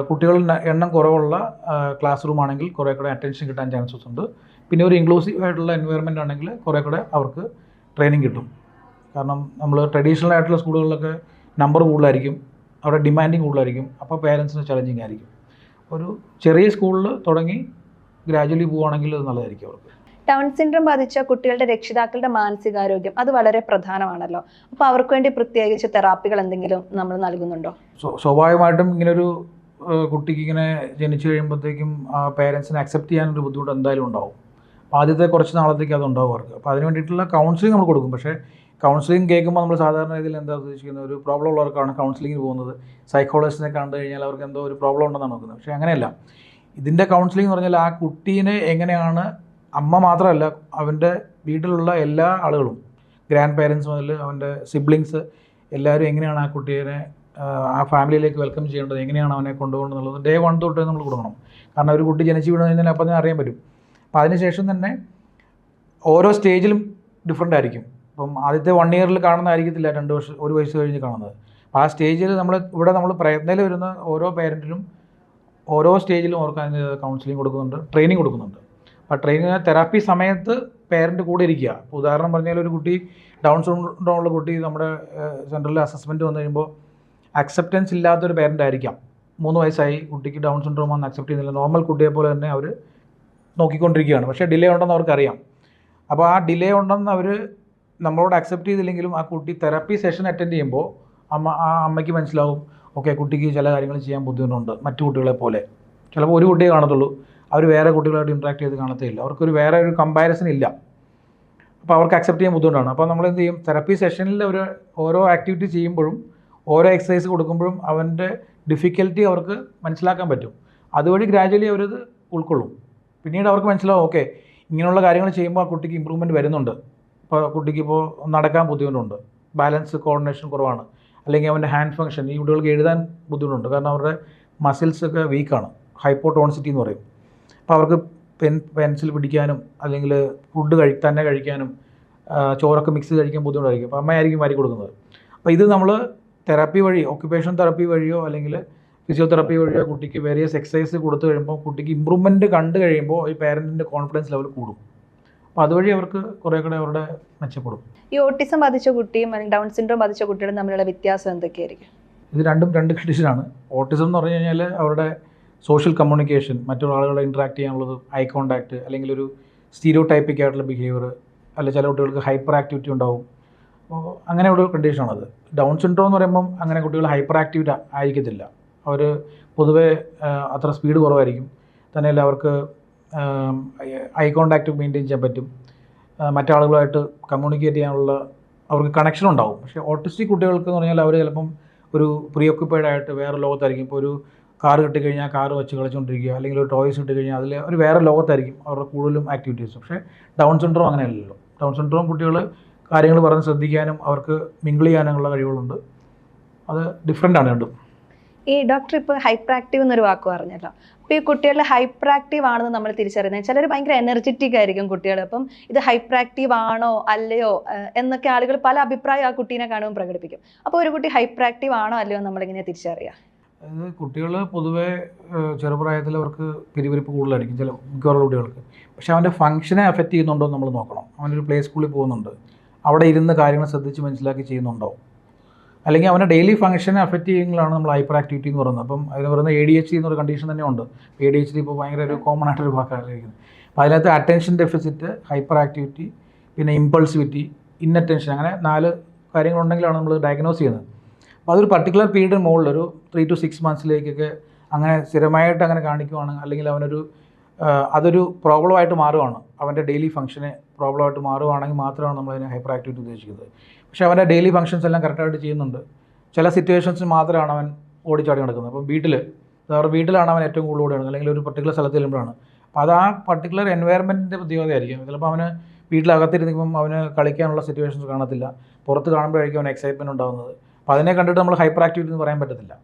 കുട്ടികളുടെ എണ്ണം കുറവുള്ള ക്ലാസ് റൂം ആണെങ്കിൽ കുറേ കൂടെ അറ്റൻഷൻ കിട്ടാൻ ചാൻസസ് ഉണ്ട്. പിന്നെ ഒരു ഇൻക്ലൂസീവ് ആയിട്ടുള്ള എൻവയറമെൻ്റ് ആണെങ്കിൽ കുറേ കൂടെ അവർക്ക് ട്രെയിനിങ് കിട്ടും. കാരണം നമ്മൾ ട്രഡീഷണൽ ആയിട്ടുള്ള സ്കൂളുകളിലൊക്കെ നമ്പർ കൂടുതലായിരിക്കും, അവിടെ ഡിമാൻഡിങ് കൂടുതലായിരിക്കും. അപ്പോൾ പേരൻസിന് ചലഞ്ചിങ് ആയിരിക്കും. ഒരു ചെറിയ സ്കൂളിൽ തുടങ്ങി ഗ്രാജുവലി പോവുകയാണെങ്കിൽ അത് നല്ലതായിരിക്കും അവർക്ക്. ഡൗൺ സിൻഡ്രോം ബാധിച്ച കുട്ടികളുടെ രക്ഷിതാക്കളുടെ മാനസികാരോഗ്യം അത് വളരെ പ്രധാനമാണല്ലോ. അപ്പോൾ അവർക്ക് വേണ്ടി പ്രത്യേകിച്ച് തെറാപ്പികൾ എന്തെങ്കിലും നമ്മൾ നൽകുന്നുണ്ടോ? സ്വാഭാവികമായിട്ടും ഇങ്ങനൊരു കുട്ടിക്ക് ഇങ്ങനെ ജനിച്ചു കഴിയുമ്പോഴത്തേക്കും ആ പേരൻസിനെ അക്സെപ്റ്റ് ചെയ്യാനൊരു ബുദ്ധിമുട്ട് എന്തായാലും ഉണ്ടാവും. ആദ്യത്തെ കുറച്ച് നാളത്തേക്ക് അതുണ്ടാവും അവർക്ക്. അപ്പോൾ അതിന് വേണ്ടിയിട്ടുള്ള കൗൺസിലിംഗ് നമ്മൾ കൊടുക്കും. പക്ഷേ കൗൺസിലിംഗ് കേൾക്കുമ്പോൾ നമ്മൾ സാധാരണ രീതിയിൽ എന്താ ഉദ്ദേശിക്കുന്നത്, ഒരു പ്രോബ്ലം ഉള്ളവർക്കാണ് കൗൺസിലിങ്ങിന് പോകുന്നത്. സൈക്കോളജിസ്റ്റിനെ കണ്ടു കഴിഞ്ഞാൽ അവർക്ക് എന്തോ ഒരു പ്രോബ്ലം ഉണ്ടെന്നാണ് നോക്കുന്നത്. പക്ഷേ അങ്ങനെയല്ല. ഇതിൻ്റെ കൗൺസിലിംഗ് എന്ന് പറഞ്ഞാൽ ആ കുട്ടീനെ എങ്ങനെയാണ്, അമ്മ മാത്രമല്ല അവൻ്റെ വീട്ടിലുള്ള എല്ലാ ആളുകളും, ഗ്രാൻഡ് പേരൻസ് മുതൽ അവൻ്റെ സിബ്ലിങ്സ് എല്ലാവരും എങ്ങനെയാണ് ആ കുട്ടീനെ ആ ഫാമിലിയിലേക്ക് വെൽക്കം ചെയ്യേണ്ടത്, എങ്ങനെയാണ് അവനെ കൊണ്ടുപോകേണ്ടത് എന്നുള്ളത് ഡേ 1 തൊട്ട് നമ്മൾ കൊടുക്കണം. കാരണം ഒരു കുട്ടി ജനിച്ച് വീണ് കഴിഞ്ഞാൽ അപ്പം തന്നെ അറിയാൻ പറ്റും. അപ്പോൾ അതിനുശേഷം തന്നെ ഓരോ സ്റ്റേജിലും ഡിഫറെൻ്റ് ആയിരിക്കും. ഇപ്പം ആദ്യത്തെ 1 ഇയറിൽ കാണുന്നതായിരിക്കത്തില്ല 2 വർഷം 1 വയസ്സ് കഴിഞ്ഞ് കാണുന്നത്. അപ്പോൾ ആ സ്റ്റേജിൽ നമ്മൾ പ്രയത്നത്തിൽ വരുന്ന ഓരോ പേരൻറ്റിനും ഓരോ സ്റ്റേജിലും അവർക്ക് അതിന് കൗൺസിലിംഗ് കൊടുക്കുന്നുണ്ട്, ട്രെയിനിങ് കൊടുക്കുന്നുണ്ട്. ആ ട്രെയിനിങ് തെറാപ്പി സമയത്ത് പേരൻറ്റ് കൂടെ ഇരിക്കുക. ഉദാഹരണം പറഞ്ഞാൽ ഒരു കുട്ടി ഡൗൺ സിൻഡ്രോം ഉള്ള കുട്ടി നമ്മുടെ സെൻട്രൽ അസസ്മെൻറ്റ് വന്നു കഴിയുമ്പോൾ അക്സെപ്റ്റൻസ് ഇല്ലാത്തൊരു പേരൻ്റ് ആയിരിക്കാം. 3 വയസ്സായി കുട്ടിക്ക് ഡൗൺ സിൻഡ്രോം ഒന്നും അക്സെപ്റ്റ് ചെയ്യുന്നില്ല, നോർമൽ കുട്ടിയെ പോലെ തന്നെ അവർ നോക്കിക്കൊണ്ടിരിക്കുകയാണ്. പക്ഷേ ഡിലേ ഉണ്ടെന്ന് അവർക്കറിയാം. അപ്പോൾ ആ ഡിലേ ഉണ്ടെന്ന് അവർ നമ്മളോട് അക്സെപ്റ്റ് ചെയ്തില്ലെങ്കിലും ആ കുട്ടി തെറാപ്പി സെഷൻ അറ്റൻഡ് ചെയ്യുമ്പോൾ അമ്മയ്ക്ക് മനസ്സിലാവും, ഓക്കെ കുട്ടിക്ക് ചില കാര്യങ്ങൾ ചെയ്യാൻ ബുദ്ധിമുട്ടുണ്ട് മറ്റു കുട്ടികളെ പോലെ. ചിലപ്പോൾ ഒരു കുട്ടിയെ കാണത്തുള്ളൂ, അവർ വേറെ കുട്ടികളായിട്ട് ഇൻട്രാക്ട് ചെയ്ത് കാണത്തേയില്ല, അവർക്കൊരു വേറെ ഒരു കമ്പാരിസൺ ഇല്ല. അപ്പോൾ അവർക്ക് അക്സെപ്റ്റ് ചെയ്യാൻ ബുദ്ധിമുട്ടാണ്. അപ്പോൾ നമ്മൾ എന്ത് ചെയ്യും, തെറാപ്പി സെഷനിൽ ഓരോ ആക്ടിവിറ്റി ചെയ്യുമ്പോഴും ഓരോ എക്സസൈസ് കൊടുക്കുമ്പോഴും അവൻ്റെ ഡിഫിക്കൽറ്റി അവർക്ക് മനസ്സിലാക്കാൻ പറ്റും. അതുവഴി ഗ്രാജുവലി അവരത് ഉൾക്കൊള്ളും. പിന്നീട് അവർക്ക് മനസ്സിലാവും, ഓക്കെ ഇങ്ങനെയുള്ള കാര്യങ്ങൾ ചെയ്യുമ്പോൾ ആ കുട്ടിക്ക് ഇമ്പ്രൂവ്മെൻറ്റ് വരുന്നുണ്ട്. ഇപ്പോൾ കുട്ടിക്ക് ഇപ്പോൾ നടക്കാൻ ബുദ്ധിമുട്ടുണ്ട്, ബാലൻസ് കോർഡിനേഷൻ കുറവാണ്, അല്ലെങ്കിൽ അവൻ്റെ ഹാൻഡ് ഫംഗ്ഷൻ, ഈ കുട്ടികൾക്ക് എഴുതാൻ ബുദ്ധിമുട്ടുണ്ട്. കാരണം അവരുടെ മസിൽസൊക്കെ വീക്കാണ്, ഹൈപ്പോട്ടോൺസിറ്റി എന്ന് പറയും. അപ്പോൾ അവർക്ക് പെൻസിൽ പിടിക്കാനും അല്ലെങ്കിൽ ഫുഡ് തന്നെ കഴിക്കാനും ചോറൊക്കെ മിക്സ് കഴിക്കാൻ ബുദ്ധിമുട്ടായിരിക്കും. അപ്പോൾ അമ്മയായിരിക്കും വാരി കൊടുക്കുന്നത്. അപ്പോൾ ഇത് നമ്മൾ തെറാപ്പി വഴി, ഒക്യുപ്പേഷൻ തെറാപ്പി വഴിയോ അല്ലെങ്കിൽ ഫിസിയോതെറാപ്പി വഴിയോ കുട്ടിക്ക് വേരിയസ് എക്സസൈസ് കൊടുത്തു കഴിയുമ്പോൾ കുട്ടിക്ക് ഇമ്പ്രൂവ്മെൻറ്റ് കണ്ടു കഴിയുമ്പോൾ ഈ പേരൻറ്റിൻ്റെ കോൺഫിഡൻസ് ലെവൽ കൂടും. അപ്പോൾ അതുവഴി അവർക്ക് കുറേ കൂടെ അവരുടെ മെച്ചപ്പെടും. ഈ ഓട്ടിസം ബാധിച്ച കുട്ടിയും അല്ലെങ്കിൽ ഡൗൺ സിൻഡ്രോം ബാധിച്ച കുട്ടികളും തമ്മിലുള്ള വ്യത്യാസം എന്തൊക്കെയായിരിക്കും? ഇത് രണ്ടും രണ്ട് കണ്ടീഷനാണ്. ഓട്ടിസം എന്ന് പറഞ്ഞു കഴിഞ്ഞാൽ അവരുടെ സോഷ്യൽ കമ്മ്യൂണിക്കേഷൻ, മറ്റുള്ള ആളുകളെ ഇൻട്രാക്ട് ചെയ്യാനുള്ളത്, ഐ കോൺടാക്റ്റ്, അല്ലെങ്കിൽ ഒരു സ്റ്റീരിയോ ടൈപ്പിക് ആയിട്ടുള്ള ബിഹേവിയർ, അല്ലെങ്കിൽ ചില കുട്ടികൾക്ക് ഹൈപ്പർ ആക്ടിവിറ്റി ഉണ്ടാവും. അപ്പോൾ അങ്ങനെ ഒരു കണ്ടീഷനാണത്. ഡൗൺ സിൻഡ്രോം എന്ന് പറയുമ്പം അങ്ങനെ കുട്ടികൾ ഹൈപ്പർ ആക്റ്റീവ് ആയിരിക്കത്തില്ല. അവർ പൊതുവേ അത്ര സ്പീഡ് കുറവായിരിക്കും. തന്നെയല്ല അവർക്ക് ഐ കോൺടാക്റ്റ് മെയിൻറ്റെയിൻ ചെയ്യാൻ പറ്റും. മറ്റാളുകളുമായിട്ട് കമ്മ്യൂണിക്കേറ്റ് ചെയ്യാനുള്ള അവർക്ക് കണക്ഷൻ ഉണ്ടാവും. പക്ഷേ ഓട്ടിസ്റ്റിക് കുട്ടികൾക്ക് എന്ന് പറഞ്ഞാൽ അവർ ചിലപ്പം ഒരു പ്രീ ഓക്യുപ്പൈഡ് ആയിട്ട് വേറെ ലോകത്തായിരിക്കും. ഇപ്പോൾ ഒരു കാറ് കിട്ടിക്കഴിഞ്ഞാൽ കാറ് വെച്ച് കളിച്ചുകൊണ്ടിരിക്കുക, അല്ലെങ്കിൽ ഒരു ടോയ്സ് കിട്ടിക്കഴിഞ്ഞാൽ അതിൽ ഒരു വേറെ ലോകത്തായിരിക്കും അവരുടെ കൂടുതലും ആക്ടിവിറ്റീസ്. പക്ഷേ ഡൗൺ സിൻഡ്രോം അങ്ങനെയല്ലല്ലോ. ഡൗൺ സിൻഡ്രോം കുട്ടികൾ കാര്യങ്ങൾ പറഞ്ഞ് ശ്രദ്ധിക്കാനും അവർക്ക് മിങ്കിൾ ചെയ്യാനുള്ള കഴിവുകളുണ്ട്. അത് ഡിഫറെൻ്റ് ആണ് രണ്ടും. ഈ ഡോക്ടർ ഇപ്പോൾ ഹൈപ്പർ ആക്റ്റീവ് എന്നൊരു വാക്ക് പറഞ്ഞല്ലോ. അപ്പോൾ ഈ കുട്ടികളിൽ ഹൈപ്പർ ആക്റ്റീവ് ആണെന്ന് നമ്മൾ തിരിച്ചറിയുന്നത്, ചിലർ ഭയങ്കര എനർജറ്റിക് ആയിരിക്കും കുട്ടികൾ. അപ്പം ഇത് ഹൈപ്പർ ആക്റ്റീവ് ആണോ അല്ലയോ എന്നൊക്കെ ആളുകൾ പല അഭിപ്രായം ആ കുട്ടീനെ കാണുമ്പോൾ പ്രകടിപ്പിക്കും. അപ്പോൾ ഒരു കുട്ടി ഹൈപ്പർ ആക്റ്റീവ് ആണോ അല്ലയോ നമ്മളിങ്ങനെ തിരിച്ചറിയാം? അതായത് കുട്ടികൾ പൊതുവേ ചെറുപ്രായത്തിൽ അവർക്ക് പിരിവിരിപ്പ് കൂടുതലായിരിക്കും മിക്കവാറും കുട്ടികൾക്ക്. പക്ഷേ അവൻ്റെ ഫംഗ്ഷനെ അഫക്റ്റ് ചെയ്യുന്നുണ്ടോ എന്ന് നമ്മൾ നോക്കണം. അവനൊരു പ്ലേ സ്കൂളിൽ പോകുന്നുണ്ട്, അവിടെ ഇരുന്ന് കാര്യങ്ങൾ ശ്രദ്ധിച്ച് മനസ്സിലാക്കി ചെയ്യുന്നുണ്ടോ, അല്ലെങ്കിൽ അവൻ്റെ ഡെയിലി ഫംഗ്ഷനെ അഫക്റ്റ് ചെയ്യുന്നതാണ് നമ്മൾ ഹൈപ്പർ ആക്ടിവിറ്റി എന്ന് പറയുന്നത്. അപ്പം അതിന് പറയുന്നത് ADHD എന്നൊരു കണ്ടീഷൻ തന്നെ ഉണ്ട്. ADHD ഇപ്പോൾ ഭയങ്കര ഒരു കോമൺ ആയിട്ടൊരു വാക്കായിരിക്കുന്നത്. അപ്പോൾ അതിനകത്ത് അറ്റൻഷൻ ഡെഫിസിറ്റ്, ഹൈപ്പർ ആക്ടിവിറ്റി, പിന്നെ ഇമ്പൾസിവിറ്റി, ഇന്നറ്റൻഷൻ, അങ്ങനെ 4 കാര്യങ്ങളുണ്ടെങ്കിലാണ് നമ്മൾ ഡയഗ്നോസ് ചെയ്യുന്നത്. അപ്പോൾ അതൊരു പർട്ടിക്കുലർ പീരീഡിന് മുകളിൽ ഒരു 3 to 6 monthsലേക്കൊക്കെ അങ്ങനെ സ്ഥിരമായിട്ട് അങ്ങനെ കാണിക്കുവാണ്, അല്ലെങ്കിൽ അതൊരു പ്രോബ്ലമായിട്ട് മാറുകയാണ്, അവൻ്റെ ഡെയിലി ഫംഗ്ഷനെ പ്രോബ്ലമായിട്ട് മാറുകയാണെങ്കിൽ മാത്രമാണ് നമ്മളതിനെ ഹൈപ്പർ ആക്ടിവിറ്റി ഉദ്ദേശിക്കുന്നത്. പക്ഷേ അവൻ്റെ ഡെയിലി ഫംഗ്ഷൻസ് എല്ലാം കറക്റ്റായിട്ട് ചെയ്യുന്നുണ്ട്. ചില സിറ്റുവേഷൻസിൽ മാത്രമാണ് അവൻ ഓടിച്ചാടി നടക്കുന്നത്. അപ്പം വീട്ടിലാണ് അവൻ ഏറ്റവും കൂടുതൽ ഓടി നടക്കുന്നത്, അല്ലെങ്കിൽ ഒരു പർട്ടിക്കുലർ സ്ഥലത്ത് ചെല്ലുമ്പോഴാണ്. അപ്പോൾ അത് ആ പർട്ടിക്കുലർ എൻവയറമെൻറ്റിൻ്റെ പ്രത്യേകതയായിരിക്കും. ചിലപ്പോൾ അവന് വീട്ടിലകത്തിരുന്നിപ്പം അവന് കളിക്കാനുള്ള സിറ്റുവേഷൻസ് കാണത്തില്ല, പുറത്ത് കാണുമ്പോഴായിരിക്കും അവന് എക്സൈറ്റ്മെൻറ്റ് ഉണ്ടാകുന്നത്. അപ്പോൾ അതിനെ കണ്ടിട്ട് നമ്മൾ ഹൈപ്പർ ആക്ടിവിറ്റി എന്ന് പറയാൻ പറ്റത്തില്ല.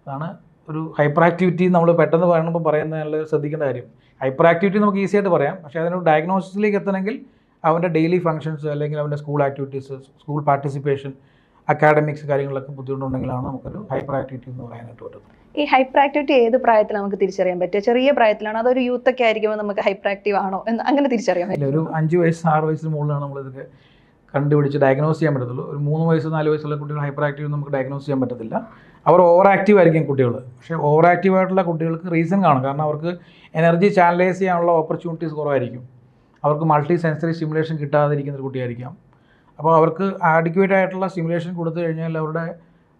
അതാണ് ഒരു ഹൈപ്പർ ആക്ടിവിറ്റി നമ്മൾ പെട്ടെന്ന് പറയുമ്പോൾ പറയുന്നത് ശ്രദ്ധിക്കേണ്ട കാര്യം. ഹൈപ്പർ ആക്ടിവിറ്റി നമുക്ക് ഈസി ആയിട്ട് പറയാം, പക്ഷേ അതിനൊരു ഡയഗ്നോസിസിലേക്ക് എത്തണമെങ്കിൽ അവൻ്റെ ഡെയിലി ഫംഗ്ഷൻസ്, അല്ലെങ്കിൽ അവൻ്റെ school activities, school participation, academics കാര്യങ്ങളൊക്കെ ബുദ്ധിമുട്ടുണ്ടെങ്കിലാണ് നമുക്കൊരു ഹൈപ്പർ ആക്ടിവിറ്റി എന്ന് പറയാനായിട്ട് പറ്റുന്നത്. ഈ ഹൈപ്പർ ആക്ടിവിറ്റി ഏത് പ്രായത്തിൽ നമുക്ക് തിരിച്ചറിയാൻ പറ്റുക? ചെറിയ പ്രായത്തിലാണോ അതൊരു യൂത്ത് ഒക്കെ ആയിരിക്കുമ്പോൾ നമുക്ക് ഹൈപ്പർ ആക്റ്റീവ് ആണോ എന്ന് അങ്ങനെ തിരിച്ചറിയാൻ പറ്റില്ല? ഒരു 5 വയസ്സ് 6 വയസ്സിന് മുകളിലാണ് നമ്മളിതൊക്കെ കണ്ടുപിടിച്ച് ഡയഗ്നോസ് ചെയ്യാൻ പറ്റത്തുള്ളൂ. ഒരു 3 വയസ്സ് 4 വയസ്സുള്ള കുട്ടികൾ ഹൈപ്പർ ആക്റ്റീവ് നമുക്ക് ഡയഗ്നോസ് ചെയ്യാൻ പറ്റത്തില്ല. അവർ ഓവർ ആക്റ്റീവ് ആയിരിക്കും കുട്ടികൾ. പക്ഷേ ഓവർ ആക്റ്റീവ് ആയിട്ടുള്ള കുട്ടികൾക്ക് റീസൺ കാണും. കാരണം അവർക്ക് എനർജി ചാനലൈസ് ചെയ്യാനുള്ള ഓപ്പർച്യൂണിറ്റീസ് കുറവായിരിക്കും. അവർക്ക് മൾട്ടി സെൻസറി സ്റ്റിമുലേഷൻ കിട്ടാതിരിക്കുന്ന ഒരു കുട്ടിയായിരിക്കാം. അപ്പോൾ അവർക്ക് ആഡിക്വേറ്റ് ആയിട്ടുള്ള സ്റ്റിമുലേഷൻ കൊടുത്തു കഴിഞ്ഞാൽ അവരുടെ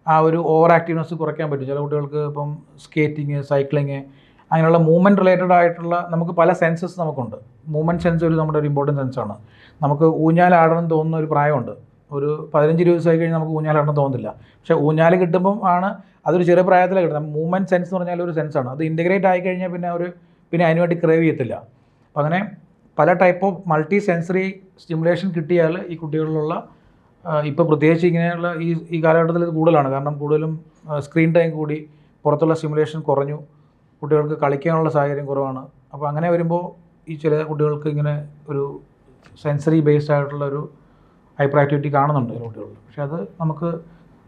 ആ ഒരു ഓവർ ആക്റ്റീവ്നെസ് കുറയ്ക്കാൻ പറ്റും. ചില കുട്ടികൾക്ക് ഇപ്പം സ്കേറ്റിങ്, സൈക്ലിങ്, അങ്ങനെയുള്ള മൂവ്മെൻറ്റ് റിലേറ്റഡ് ആയിട്ടുള്ള നമുക്ക് പല സെൻസസ് നമുക്കുണ്ട്. മൂവ്മെൻറ്റ് സെൻസ് നമ്മുടെ ഒരു ഇമ്പോർട്ടൻറ്റ് സെൻസാണ്. നമുക്ക് ഊഞ്ഞാലാടണം തോന്നുന്ന ഒരു പ്രായമുണ്ട്. ഒരു 15-20 വയസ്സായി കഴിഞ്ഞാൽ നമുക്ക് ഊഞ്ഞാലാടണം തോന്നുന്നില്ല. പക്ഷേ ഊഞ്ഞാൽ കിട്ടുമ്പം അതൊരു ചെറിയ പ്രായത്തിലാണ് കിട്ടുന്നത്. മൂവ്മെൻറ്റ് സെൻസ് എന്ന് പറഞ്ഞാൽ ഒരു സെൻസാണ്. അത് ഇൻറ്റഗ്രേറ്റ് ആയി കഴിഞ്ഞാൽ പിന്നെ അതിനുവേണ്ടി ക്രേവ് ചെയ്യത്തില്ല. അപ്പോൾ അങ്ങനെ പല type of multi sensory stimulation കിട്ടിയാൽ ഈ കുട്ടികളിലുള്ള ഇപ്പോൾ പ്രത്യേകിച്ച് ഇങ്ങനെയുള്ള ഈ കാലഘട്ടത്തിൽ ഇത് കൂടുതലാണ്. കാരണം കൂടുതലും സ്ക്രീൻ ടൈം കൂടി, പുറത്തുള്ള സ്റ്റിമുലേഷൻ കുറഞ്ഞു, കുട്ടികൾക്ക് കളിക്കാനുള്ള സാഹചര്യം കുറവാണ്. അപ്പോൾ അങ്ങനെ വരുമ്പോൾ ഈ ചില കുട്ടികൾക്ക് ഇങ്ങനെ ഒരു സെൻസറി ബേസ്ഡ് ആയിട്ടുള്ള ഒരു ഹൈപ്പർ ആക്ടിവിറ്റി കാണുന്നുണ്ട് ചില കുട്ടികളിൽ. പക്ഷേ അത് നമുക്ക്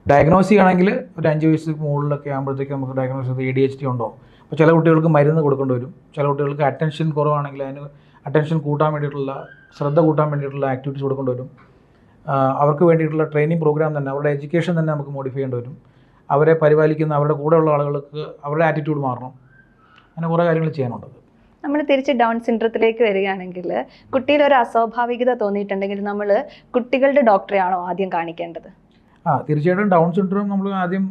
ഡയഗ്നോസ് ചെയ്യണമെങ്കിൽ ഒരു 5 വയസ്സ് മുകളിലൊക്കെ ആകുമ്പോഴത്തേക്ക് നമുക്ക് ഡയഗ്നോസ് ചെയ്ത് ADHD ഉണ്ടോ. അപ്പോൾ ചില കുട്ടികൾക്ക് മരുന്ന് കൊടുക്കേണ്ടി വരും. ചില കുട്ടികൾക്ക് അറ്റൻഷൻ കുറവാണെങ്കിൽ അതിന് അറ്റൻഷൻ കൂട്ടാൻ വേണ്ടിയിട്ടുള്ള, ശ്രദ്ധ കൂട്ടാൻ വേണ്ടിയിട്ടുള്ള ആക്ടിവിറ്റീസ് കൊടുക്കേണ്ടി വരും. അവർക്ക് വേണ്ടിയിട്ടുള്ള ട്രെയിനിങ് പ്രോഗ്രാം തന്നെ, അവരുടെ എഡ്യൂക്കേഷൻ തന്നെ നമുക്ക് മോഡിഫൈ ചെയ്യേണ്ടി വരും. അവരെ പരിപാലിക്കുന്ന അവരുടെ കൂടെയുള്ള ആളുകൾക്ക് അവരുടെ ആറ്റിറ്റ്യൂഡ് മാറണം. അങ്ങനെ കുറേ കാര്യങ്ങൾ ചെയ്യാനുണ്ട്. നമ്മൾ തിരിച്ച് ഡൗൺ സിൻഡ്രത്തിലേക്ക് വരികയാണെങ്കിൽ, കുട്ടിയിൽ ഒരു അസ്വാഭാവികത തോന്നിയിട്ടുണ്ടെങ്കിൽ നമ്മൾ കുട്ടികളുടെ ഡോക്ടറെയാണോ ആദ്യം കാണിക്കേണ്ടത്? തീർച്ചയായിട്ടും ഡൗൺ സിൻഡ്രോം നമ്മൾ ആദ്യം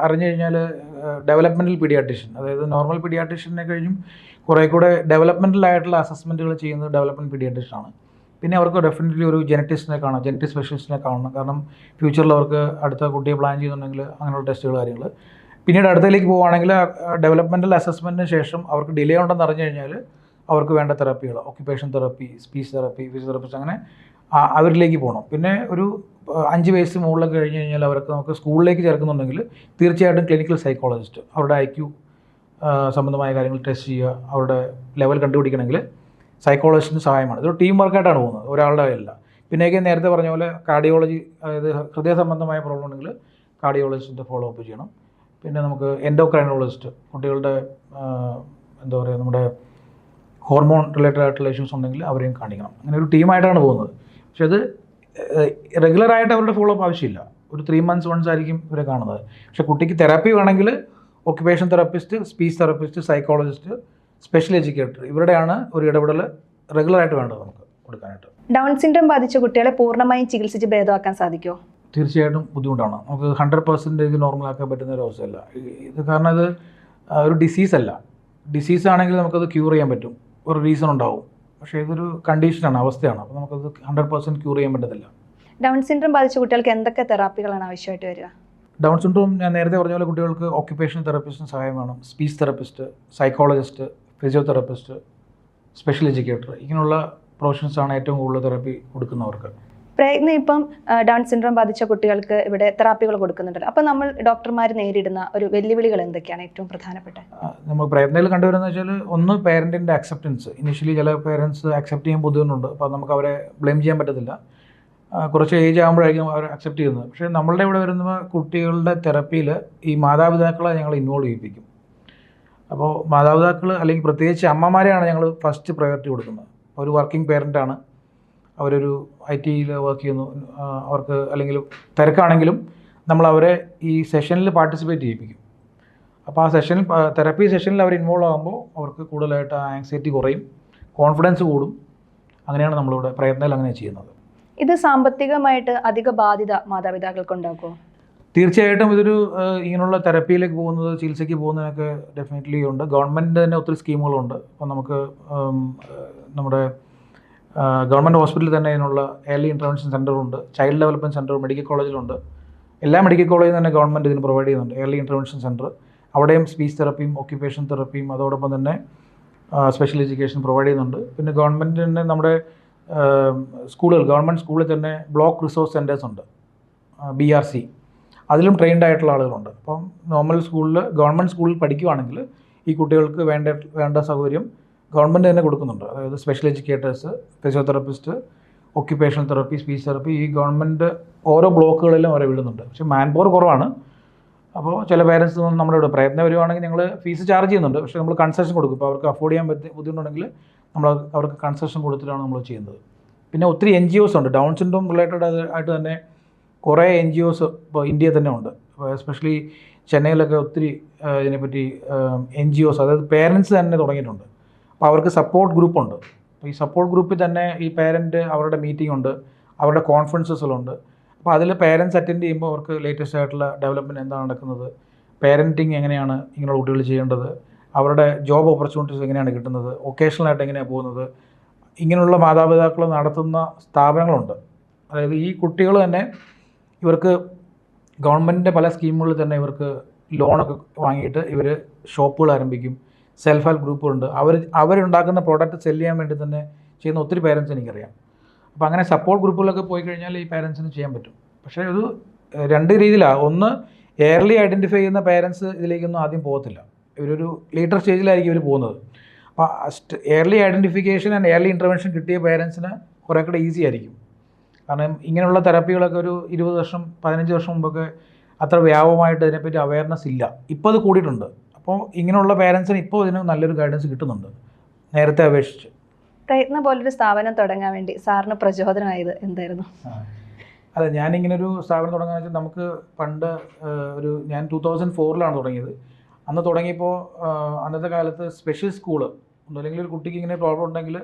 അറിഞ്ഞു കഴിഞ്ഞാൽ ഡെവലപ്മെൻറ്റൽ പീഡിയാട്രീഷ്യൻ, അതായത് നോർമൽ പീഡിയാട്രീഷ്യനെ കഴിഞ്ഞും കുറേ കൂടെ ഡെവലപ്മെൻറ്റൽ ആയിട്ടുള്ള അസസ്മെൻറ്റുകൾ ചെയ്യുന്നത് ഡെവലപ്മെൻറ്റ് പീഡിയാട്രീഷ്യനാണ്. പിന്നെ അവർക്ക് ഡെഫിനറ്റ്ലി ഒരു ജെനറ്റിസ്റ്റിനെ കാണാം, ജെനറ്റിക് സ്പെഷ്യലിസ്റ്റിനെ കാണണം. കാരണം ഫ്യൂച്ചറിൽ അവർക്ക് അടുത്ത കുട്ടിയെ പ്ലാൻ ചെയ്യുന്നുണ്ടെങ്കിൽ അങ്ങനെയുള്ള ടെസ്റ്റുകൾ കാര്യങ്ങൾ. പിന്നീട് അടുത്തതിലേക്ക് പോവുകയാണെങ്കിൽ ഡെവലപ്മെൻറ്റൽ അസസ്മെൻറ്റിന് ശേഷം അവർക്ക് ഡിലേ ഉണ്ടെന്ന് അറിഞ്ഞു കഴിഞ്ഞാൽ അവർക്ക് വേണ്ട തെറാപ്പികൾ, occupation therapy, speech therapy, physiotherapist, അങ്ങനെ അവരിലേക്ക് പോകണം. പിന്നെ ഒരു 5 വയസ്സ് മുകളിലൊക്കെ കഴിഞ്ഞ് കഴിഞ്ഞാൽ അവർക്ക് നമുക്ക് സ്കൂളിലേക്ക് ചേർക്കുന്നുണ്ടെങ്കിൽ തീർച്ചയായിട്ടും ക്ലിനിക്കൽ സൈക്കോളജിസ്റ്റ്, അവരുടെ IQ സംബന്ധമായ കാര്യങ്ങൾ ടെസ്റ്റ് ചെയ്യുക, അവരുടെ ലെവൽ കണ്ടുപിടിക്കണമെങ്കിൽ സൈക്കോളജിസ്റ്റിന് സഹായമാണ്. ഇതൊരു ടീം വർക്കായിട്ടാണ് പോകുന്നത്, ഒരാളുടെ കയ്യിലല്ല. പിന്നെയൊക്കെ നേരത്തെ പറഞ്ഞ പോലെ കാർഡിയോളജി, അതായത് ഹൃദയ സംബന്ധമായ പ്രോബ്ലം ഉണ്ടെങ്കിൽ കാർഡിയോളജിസ്റ്റിൻ്റെ ഫോളോ അപ്പ് ചെയ്യണം. പിന്നെ നമുക്ക് എൻഡോക്രൈനോളജിസ്റ്റ്, കുട്ടികളുടെ എന്താ പറയുക, നമ്മുടെ ഹോർമോൺ റിലേറ്റഡ് ആയിട്ടുള്ള ഇഷ്യൂസ് ഉണ്ടെങ്കിൽ അവരെയും കാണിക്കണം. അങ്ങനെ ഒരു ടീമായിട്ടാണ് പോകുന്നത്. പക്ഷെ അത് റെഗുലറായിട്ട് അവരുടെ ഫോളോ അപ്പ് ആവശ്യമില്ല. ഒരു 3 months വൺസ് ആയിരിക്കും ഇവരെ കാണുന്നത്. പക്ഷെ കുട്ടിക്ക് തെറാപ്പി വേണമെങ്കിൽ occupation therapist, speech therapist, psychologist, special educator, ഇവരുടെയാണ് ഒരു ഇടപെടൽ റെഗുലറായിട്ട് വേണ്ടത് നമുക്ക് കൊടുക്കാനായിട്ട്. ഡൗൺ സിൻഡ്രോം ബാധിച്ച കുട്ടികളെ പൂർണ്ണമായും ചികിത്സിച്ച് ഭേദമാക്കാൻ സാധിക്കുമോ? തീർച്ചയായിട്ടും ബുദ്ധിമുട്ടാണ്. നമുക്ക് 100% നോർമലാക്കാൻ പറ്റുന്ന ഒരു അവസ്ഥയല്ല ഇത്. കാരണം ഇത് ഒരു ഡിസീസല്ല. ഡിസീസ് ആണെങ്കിൽ നമുക്കത് ക്യൂർ ചെയ്യാൻ പറ്റും, ഒരു റീസൺ ഉണ്ടാവും. പക്ഷേ ഇതൊരു കണ്ടീഷനാണ്, അവസ്ഥയാണ്. അപ്പോൾ നമുക്കത് 100% ക്യൂർ ചെയ്യാൻ പറ്റത്തില്ല. ഡൗൺ സിൻഡ്രോം ബാധിച്ച കുട്ടികൾക്ക് എന്തൊക്കെ തെറാപ്പികളാണ് ആവശ്യമായിട്ട് വരിക? ഡൗൺ സിൻഡ്രോം ഞാൻ നേരത്തെ പറഞ്ഞ പോലെ കുട്ടികൾക്ക് ഓക്യുപേഷണൽ തെറാപ്പിസ്റ്റിന് സഹായം വേണം. Speech therapist, psychologist, physiotherapist, special educator, ഇങ്ങനെയുള്ള പ്രൊഫഷൻസാണ് ഏറ്റവും കൂടുതൽ തെറാപ്പി കൊടുക്കുന്നവർക്ക്. പ്രയത്നം ഇപ്പം ഡൗൺ സിൻഡ്രോം ബാധിച്ച കുട്ടികൾക്ക് ഇവിടെ തെറാപ്പികൾ കൊടുക്കുന്നുണ്ടല്ലോ. അപ്പോൾ നമ്മൾ ഡോക്ടർമാർ നേരിടുന്ന ഒരു വെല്ലുവിളികൾ എന്തൊക്കെയാണ് ഏറ്റവും പ്രധാനപ്പെട്ട? നമ്മൾ പ്രയത്നത്തിൽ കണ്ടുവരുന്നത് വെച്ചാൽ, ഒന്ന് പേരൻറ്റിൻ്റെ അക്സെപ്റ്റൻസ്. ഇനീഷ്യലി ചില പേരൻസ് അക്സെപ്റ്റ് ചെയ്യാൻ ബുദ്ധിമുട്ടുണ്ട്. അപ്പോൾ നമുക്ക് അവരെ ബ്ലെയിം ചെയ്യാൻ പറ്റത്തില്ല. കുറച്ച് ഏജ് ആകുമ്പോഴായിരിക്കും അവർ അക്സെപ്റ്റ് ചെയ്യുന്നത്. പക്ഷേ നമ്മളുടെ ഇവിടെ വരുന്ന കുട്ടികളുടെ തെറപ്പിയിൽ ഈ മാതാപിതാക്കളെ ഞങ്ങൾ ഇൻവോൾവ് ചെയ്യിപ്പിക്കും. അപ്പോൾ മാതാപിതാക്കൾ, അല്ലെങ്കിൽ പ്രത്യേകിച്ച് അമ്മമാരെയാണ് ഞങ്ങൾ ഫസ്റ്റ് പ്രയോറിറ്റി കൊടുക്കുന്നത്. ഒരു വർക്കിംഗ് പേരൻ്റാണ്, അവരൊരു IT-യിൽ വർക്ക് ചെയ്യുന്നു, അവർക്ക് അല്ലെങ്കിൽ തിരക്കാണെങ്കിലും നമ്മൾ അവരെ ഈ സെഷനിൽ പാർട്ടിസിപ്പേറ്റ് ചെയ്യിപ്പിക്കും. അപ്പോൾ ആ സെഷനിൽ, തെറപ്പി സെഷനിൽ അവർ ഇൻവോൾവ് ആകുമ്പോൾ അവർക്ക് കൂടുതലായിട്ട് ആങ്സൈറ്റി കുറയും, കോൺഫിഡൻസ് കൂടും. അങ്ങനെയാണ് നമ്മളിവിടെ പ്രയത്നത്തിൽ അങ്ങനെ ചെയ്യുന്നത്. ഇത് സാമ്പത്തികമായിട്ട് അധിക ബാധ്യത മാതാപിതാക്കൾക്ക് ഉണ്ടാക്കുമോ? തീർച്ചയായിട്ടും ഇതൊരു ഇങ്ങനെയുള്ള തെറപ്പിയിലേക്ക് പോകുന്നത്, ചികിത്സയ്ക്ക് പോകുന്നതിനൊക്കെ ഡെഫിനറ്റ്ലി ഉണ്ട്. ഗവൺമെൻറ് തന്നെ ഒത്തിരി സ്കീമുകളുണ്ട്. അപ്പോൾ നമുക്ക് നമ്മുടെ ഗവൺമെൻറ് ഹോസ്പിറ്റലിൽ തന്നെ ഇതിനുള്ള ഏർലി ഇൻ്റർവെൻഷൻ സെൻ്ററുണ്ട്, ചൈൽഡ് ഡെവലപ്മെൻറ്റ് സെൻ്റർ മെഡിക്കൽ കോളേജിലുണ്ട്. എല്ലാ മെഡിക്കൽ കോളേജിലും തന്നെ ഗവൺമെൻറ് ഇതിന് പ്രൊവൈഡ് ചെയ്യുന്നുണ്ട് ഏർലി ഇൻ്റർവെൻഷൻ സെൻ്റർ. അവിടെയും സ്പീച്ച് തെറപ്പിയും ഒക്യുപേഷൻ തെറപ്പിയും അതോടൊപ്പം തന്നെ സ്പെഷ്യൽ എഡ്യൂക്കേഷൻ പ്രൊവൈഡ് ചെയ്യുന്നുണ്ട്. പിന്നെ ഗവൺമെൻറ് തന്നെ നമ്മുടെ സ്കൂളുകൾ, ഗവൺമെൻറ് സ്കൂളിൽ തന്നെ ബ്ലോക്ക് റിസോഴ്സ് സെൻറ്റേഴ്സ് ഉണ്ട്, BRC. അതിലും ട്രെയിൻഡ് ആയിട്ടുള്ള ആളുകളുണ്ട്. അപ്പം നോർമൽ സ്കൂളിൽ, ഗവൺമെൻറ് സ്കൂളിൽ പഠിക്കുകയാണെങ്കിൽ ഈ കുട്ടികൾക്ക് വേണ്ട സൗകര്യം ഗവൺമെൻറ് തന്നെ കൊടുക്കുന്നുണ്ട്. അതായത് special educators, physiotherapist, occupational therapy, speech therapy, ഈ ഗവൺമെൻറ് ഓരോ ബ്ലോക്കുകളിലും അവരെ വിടുന്നുണ്ട്. പക്ഷേ മാൻ പവർ കുറവാണ്. അപ്പോൾ ചില പേരൻസ് നമ്മുടെ ഇവിടെ പ്രയത്നം വരുവാണെങ്കിൽ ഞങ്ങൾ ഫീസ് ചാർജ് ചെയ്യുന്നുണ്ട്. പക്ഷേ നമ്മൾ കൺസെഷൻ കൊടുക്കും. ഇപ്പോൾ അവർക്ക് അഫോർഡ് ചെയ്യാൻ ബുദ്ധിമുട്ടുണ്ടെങ്കിൽ നമ്മൾ അവർക്ക് കൺസെഷൻ കൊടുത്തിട്ടാണ് നമ്മൾ ചെയ്യുന്നത്. പിന്നെ ഒത്തിരി NGOs ഉണ്ട് ഡൗൺ സിൻഡ്രോം റിലേറ്റഡ് ആയിട്ട് തന്നെ. കുറേ NGOs ഇപ്പോൾ ഇന്ത്യയിൽ തന്നെ ഉണ്ട്. ഇപ്പോൾ എസ്പെഷ്യലി ചെന്നൈയിലൊക്കെ ഒത്തിരി ഇതിനെപ്പറ്റി NGOs, അതായത് പേരൻസ് തന്നെ തുടങ്ങിയിട്ടുണ്ട്. അപ്പോൾ അവർക്ക് സപ്പോർട്ട് ഗ്രൂപ്പുണ്ട്. അപ്പോൾ ഈ സപ്പോർട്ട് ഗ്രൂപ്പിൽ തന്നെ ഈ പേരൻറ്റ് അവരുടെ മീറ്റിംഗ് ഉണ്ട്, അവരുടെ കോൺഫറൻസസുകളുണ്ട്. അപ്പോൾ അതിൽ പേരൻസ് അറ്റൻഡ് ചെയ്യുമ്പോൾ അവർക്ക് ലേറ്റസ്റ്റ് ആയിട്ടുള്ള ഡെവലപ്മെൻറ്റ് എന്താണ് നടക്കുന്നത്, പേരൻറ്റിങ് എങ്ങനെയാണ് ഇങ്ങനെയുള്ള കുട്ടികൾ ചെയ്യേണ്ടത്, അവരുടെ ജോബ് ഓപ്പർച്യൂണിറ്റീസ് എങ്ങനെയാണ് കിട്ടുന്നത്, വൊക്കേഷണലായിട്ട് എങ്ങനെയാണ് പോകുന്നത്, ഇങ്ങനെയുള്ള മാതാപിതാക്കൾ നടത്തുന്ന സ്ഥാപനങ്ങളുണ്ട്. അതായത് ഈ കുട്ടികൾ തന്നെ, ഇവർക്ക് ഗവൺമെൻറ്റിൻ്റെ പല സ്കീമുകളിൽ തന്നെ ഇവർക്ക് ലോണൊക്കെ വാങ്ങിയിട്ട് ഇവർ ഷോപ്പുകൾ ആരംഭിക്കും, സെൽഫ് ഹെൽപ്പ് ഗ്രൂപ്പുകളുണ്ട്. അവരുണ്ടാക്കുന്ന പ്രോഡക്റ്റ് സെല് ചെയ്യാൻ വേണ്ടി തന്നെ ചെയ്യുന്ന ഒത്തിരി പേരൻസ് എനിക്കറിയാം. അപ്പോൾ അങ്ങനെ സപ്പോർട്ട് ഗ്രൂപ്പുകളൊക്കെ പോയി കഴിഞ്ഞാൽ ഈ പേരൻസിന് ചെയ്യാൻ പറ്റും. പക്ഷേ ഒരു 2 രീതിയിലാണ്. ഒന്ന്, എയർലി ഐഡൻറ്റിഫൈ ചെയ്യുന്ന പേരൻസ് ഇതിലേക്കൊന്നും ആദ്യം പോകത്തില്ല. ഇവരൊരു ലേറ്റർ സ്റ്റേജിലായിരിക്കും ഇവർ പോകുന്നത്. അപ്പോൾ early identification and early intervention കിട്ടിയ പേരൻസിന് കുറേ കൂടെ ഈസി ആയിരിക്കും. കാരണം ഇങ്ങനെയുള്ള തെറാപ്പികളൊക്കെ ഒരു 20 വർഷം 15 വർഷം മുമ്പൊക്കെ അത്ര വ്യാപകമായിട്ട് ഇതിനെപ്പറ്റി അവയർനെസ് ഇല്ല. ഇപ്പോൾ അത് കൂടിയിട്ടുണ്ട്. അപ്പോൾ ഇങ്ങനെയുള്ള പേരൻസിന് ഇപ്പോൾ ഇതിന് നല്ലൊരു ഗൈഡൻസ് കിട്ടുന്നുണ്ട് നേരത്തെ അപേക്ഷിച്ച്. പ്രയത്നം പോലൊരു സ്ഥാപനം തുടങ്ങാൻ വേണ്ടി സാറിന് പ്രചോദനമായത് എന്തായിരുന്നു? അതെ, ഞാനിങ്ങനൊരു സ്ഥാപനം തുടങ്ങാൻ വെച്ചാൽ, നമുക്ക് പണ്ട് ഞാൻ 2004 തുടങ്ങിയത്. അന്ന് തുടങ്ങിയപ്പോൾ അന്നത്തെ കാലത്ത് സ്പെഷ്യൽ സ്കൂള് ഒന്നുമില്ലെങ്കിൽ ഒരു കുട്ടിക്ക് ഇങ്ങനെ പ്രോബ്ലം ഉണ്ടെങ്കിൽ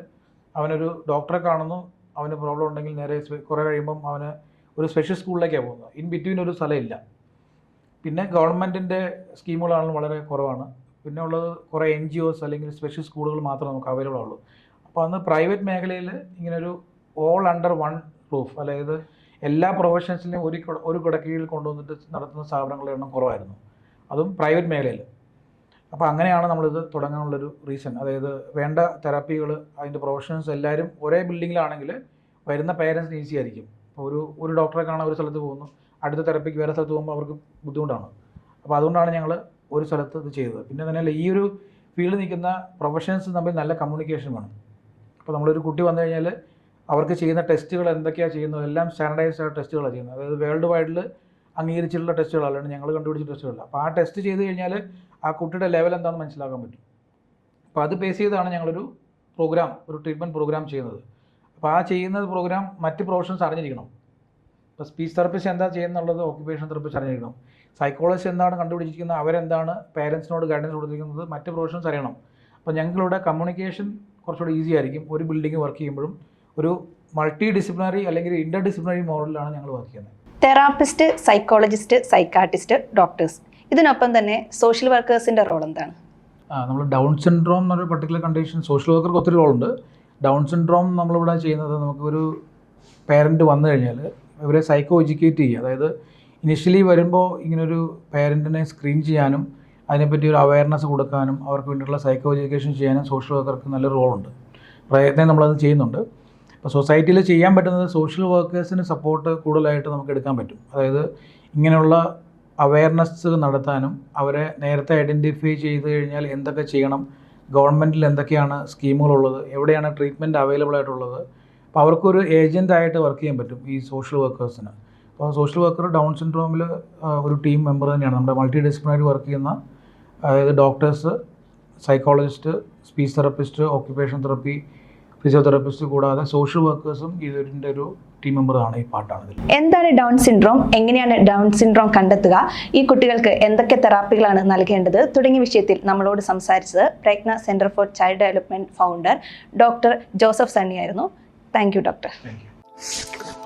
അവനൊരു ഡോക്ടറെ കാണുന്നു, അവന് പ്രോബ്ലം ഉണ്ടെങ്കിൽ നേരെ കുറേ കഴിയുമ്പം അവന് ഒരു സ്പെഷ്യൽ സ്കൂളിലേക്കാണ് പോകുന്നത്. ഇൻ ബിറ്റ്വീൻ ഒരു സ്ഥലമില്ല. പിന്നെ ഗവൺമെൻറ്റിൻ്റെ സ്കീമുകളാണെങ്കിലും വളരെ കുറവാണ്. പിന്നെ ഉള്ളത് കുറേ NGOs അല്ലെങ്കിൽ സ്പെഷ്യൽ സ്കൂളുകൾ മാത്രമേ നമുക്ക് അവൈലബിൾ ആവുള്ളൂ. അപ്പോൾ അന്ന് പ്രൈവറ്റ് മേഖലയിൽ ഇങ്ങനൊരു ഓൾ അണ്ടർ വൺ റൂഫ്, അതായത് എല്ലാ പ്രൊഫഷൻസിനെയും ഒരു കിടക്കീഴിൽ കൊണ്ടുവന്നിട്ട് നടത്തുന്ന സ്ഥാപനങ്ങളുടെ എണ്ണം കുറവായിരുന്നു, അതും പ്രൈവറ്റ് മേഖലയിൽ. അപ്പോൾ അങ്ങനെയാണ് നമ്മളിത് തുടങ്ങാനുള്ളൊരു റീസൺ. അതായത് വേണ്ട തെറാപ്പികൾ, അതിൻ്റെ പ്രൊഫഷണൽസ് എല്ലാവരും ഒരേ ബിൽഡിങ്ങിലാണെങ്കിൽ വരുന്ന പേരൻസിന് ഈസി ആയിരിക്കും. ഇപ്പോൾ ഒരു ഡോക്ടറെ കാണാൻ ഒരു സ്ഥലത്ത് പോകുന്നു, അടുത്ത തെറാപ്പിക്ക് വേറെ സ്ഥലത്ത് പോകുമ്പോൾ അവർക്ക് ബുദ്ധിമുട്ടാണ്. അപ്പോൾ അതുകൊണ്ടാണ് ഞങ്ങൾ ഒരു സ്ഥലത്ത് ഇത് ചെയ്തത്. പിന്നെ തന്നെയല്ല, ഈ ഒരു ഫീൽഡിൽ നിൽക്കുന്ന പ്രൊഫഷണൽസ് തമ്മിൽ നല്ല കമ്മ്യൂണിക്കേഷൻ വേണം. അപ്പോൾ നമ്മളൊരു കുട്ടി വന്നു കഴിഞ്ഞാൽ അവർക്ക് ചെയ്യുന്ന ടെസ്റ്റുകൾ എന്തൊക്കെയാണ് ചെയ്യുന്നത് എല്ലാം സ്റ്റാൻഡർഡൈസ്ഡ് ആയ ടെസ്റ്റുകളാണ് ചെയ്യുന്നത്. അതായത് വേൾഡ് വൈഡിൽ അംഗീകരിച്ചിട്ടുള്ള ടെസ്റ്റുകളല്ലാണ്ട് ഞങ്ങൾ കണ്ടുപിടിച്ച ടെസ്റ്റുകളല്ല. അപ്പോൾ ആ ടെസ്റ്റ് ചെയ്ത് കഴിഞ്ഞാൽ ആ കുട്ടിയുടെ ലെവൽ എന്താണെന്ന് മനസ്സിലാക്കാൻ പറ്റും. അപ്പോൾ അത് ബേസ് ചെയ്താണ് ഞങ്ങളൊരു ട്രീറ്റ്മെൻറ്റ് പ്രോഗ്രാം ചെയ്യുന്നത്. അപ്പോൾ ആ ചെയ്യുന്ന പ്രോഗ്രാം മറ്റ് പ്രൊഫഷൻസ് അറിഞ്ഞിരിക്കണം. ഇപ്പോൾ സ്പീച്ച് തെറപ്പിസ്റ്റ് എന്താ ചെയ്യുന്നുള്ളത് ഓക്യുപേഷൻ തെറപ്പിസ്റ്റ് അറിഞ്ഞിരിക്കണം. സൈക്കോളജിസ്റ്റ് എന്താണ് കണ്ടുപിടിച്ചിരിക്കുന്നത്, അവരെന്താണ് പേരൻസിനോട് ഗൈഡൻസ് കൊടുത്തിരിക്കുന്നത്, മറ്റ് പ്രൊഫഷൻസ് അറിയണം. അപ്പോൾ ഞങ്ങളിവിടെ കമ്മ്യൂണിക്കേഷൻ കുറച്ചുകൂടി ഈസി ആയിരിക്കും. ഒരു ബിൽഡിംഗ് വർക്ക് ചെയ്യുമ്പോഴും ഒരു മൾട്ടി ഡിസിപ്ലിനറി അല്ലെങ്കിൽ ഇൻ്റർ ഡിസിപ്ലിനറി മോഡലിലാണ് ഞങ്ങൾ വർക്ക് ചെയ്യുന്നത്. തെറാപ്പിസ്റ്റ്, സൈക്കോളജിസ്റ്റ്, സൈക്കാട്രിസ്റ്റ്, ഡോക്ടേഴ്സ്, ഇതിനൊപ്പം തന്നെ സോഷ്യൽ വർക്കേഴ്സിൻ്റെ റോൾ എന്താണ്? നമ്മൾ ഡൗൺ സിൻഡ്രോം എന്നൊരു പർട്ടിക്കുലർ കണ്ടീഷൻ, സോഷ്യൽ വർക്കർക്ക് ഒത്തിരി റോളുണ്ട്. ഡൗൺ സിൻഡ്രോം നമ്മളിവിടെ ചെയ്യുന്നത്, നമുക്കൊരു പേരൻറ്റ് വന്നു കഴിഞ്ഞാൽ ഇവരെ സൈക്കോ എഡ്യൂക്കേറ്റ് ചെയ്യുക. അതായത് ഇനിഷ്യലി വരുമ്പോൾ ഇങ്ങനൊരു പേരൻറ്റിനെ സ്ക്രീൻ ചെയ്യാനും അതിനെപ്പറ്റി ഒരു അവയർനെസ് കൊടുക്കാനും അവർക്ക് വേണ്ടിയിട്ടുള്ള സൈക്കോ എഡ്യൂക്കേഷൻ ചെയ്യാനും സോഷ്യൽ വർക്കർക്ക് നല്ലൊരു റോളുണ്ട്. പ്രയത്നം നമ്മളത് ചെയ്യുന്നുണ്ട്. അപ്പോൾ സൊസൈറ്റിയിൽ ചെയ്യാൻ പറ്റുന്നത് സോഷ്യൽ വർക്കേഴ്സിന് സപ്പോർട്ട് കൂടുതലായിട്ട് നമുക്ക് എടുക്കാൻ പറ്റും. അതായത് ഇങ്ങനെയുള്ള അവയർനെസ് നടത്താനും അവരെ നേരത്തെ ഐഡൻറ്റിഫൈ ചെയ്ത് കഴിഞ്ഞാൽ എന്തൊക്കെ ചെയ്യണം, ഗവൺമെൻറ്റിൽ എന്തൊക്കെയാണ് സ്കീമുകളുള്ളത്, എവിടെയാണ് ട്രീറ്റ്മെൻറ്റ് അവൈലബിൾ ആയിട്ടുള്ളത്. അപ്പോൾ അവർക്കൊരു ഏജൻ്റായിട്ട് വർക്ക് ചെയ്യാൻ പറ്റും ഈ സോഷ്യൽ വർക്കേഴ്സിന്. അപ്പോൾ സോഷ്യൽ വർക്കർ ഡൗൺ സിൻഡ്രോമിൽ ഒരു ടീം മെമ്പർ തന്നെയാണ്. നമ്മുടെ മൾട്ടി ഡിസിപ്ലിനറി വർക്ക് ചെയ്യുന്ന, അതായത് doctors, psychologist, speech therapist, occupation therapy, physiotherapist കൂടാതെ സോഷ്യൽ വർക്കേഴ്സും ഇതിൻ്റെ ഒരു ടീം മെമ്പറാണ് ഈ പാർട്ടാണ്. എന്താണ് ഡൗൺ സിൻഡ്രോം, എങ്ങനെയാണ് ഡൗൺ സിൻഡ്രോം കണ്ടെത്തുക, ഈ കുട്ടികൾക്ക് എന്തൊക്കെ തെറാപ്പികളാണ് നൽകേണ്ടത് തുടങ്ങിയ വിഷയത്തിൽ നമ്മളോട് സംസാരിച്ചത് Prajna centre for child development founder doctor Joseph Sunny ആയിരുന്നു. Thank you doctor. Thank U.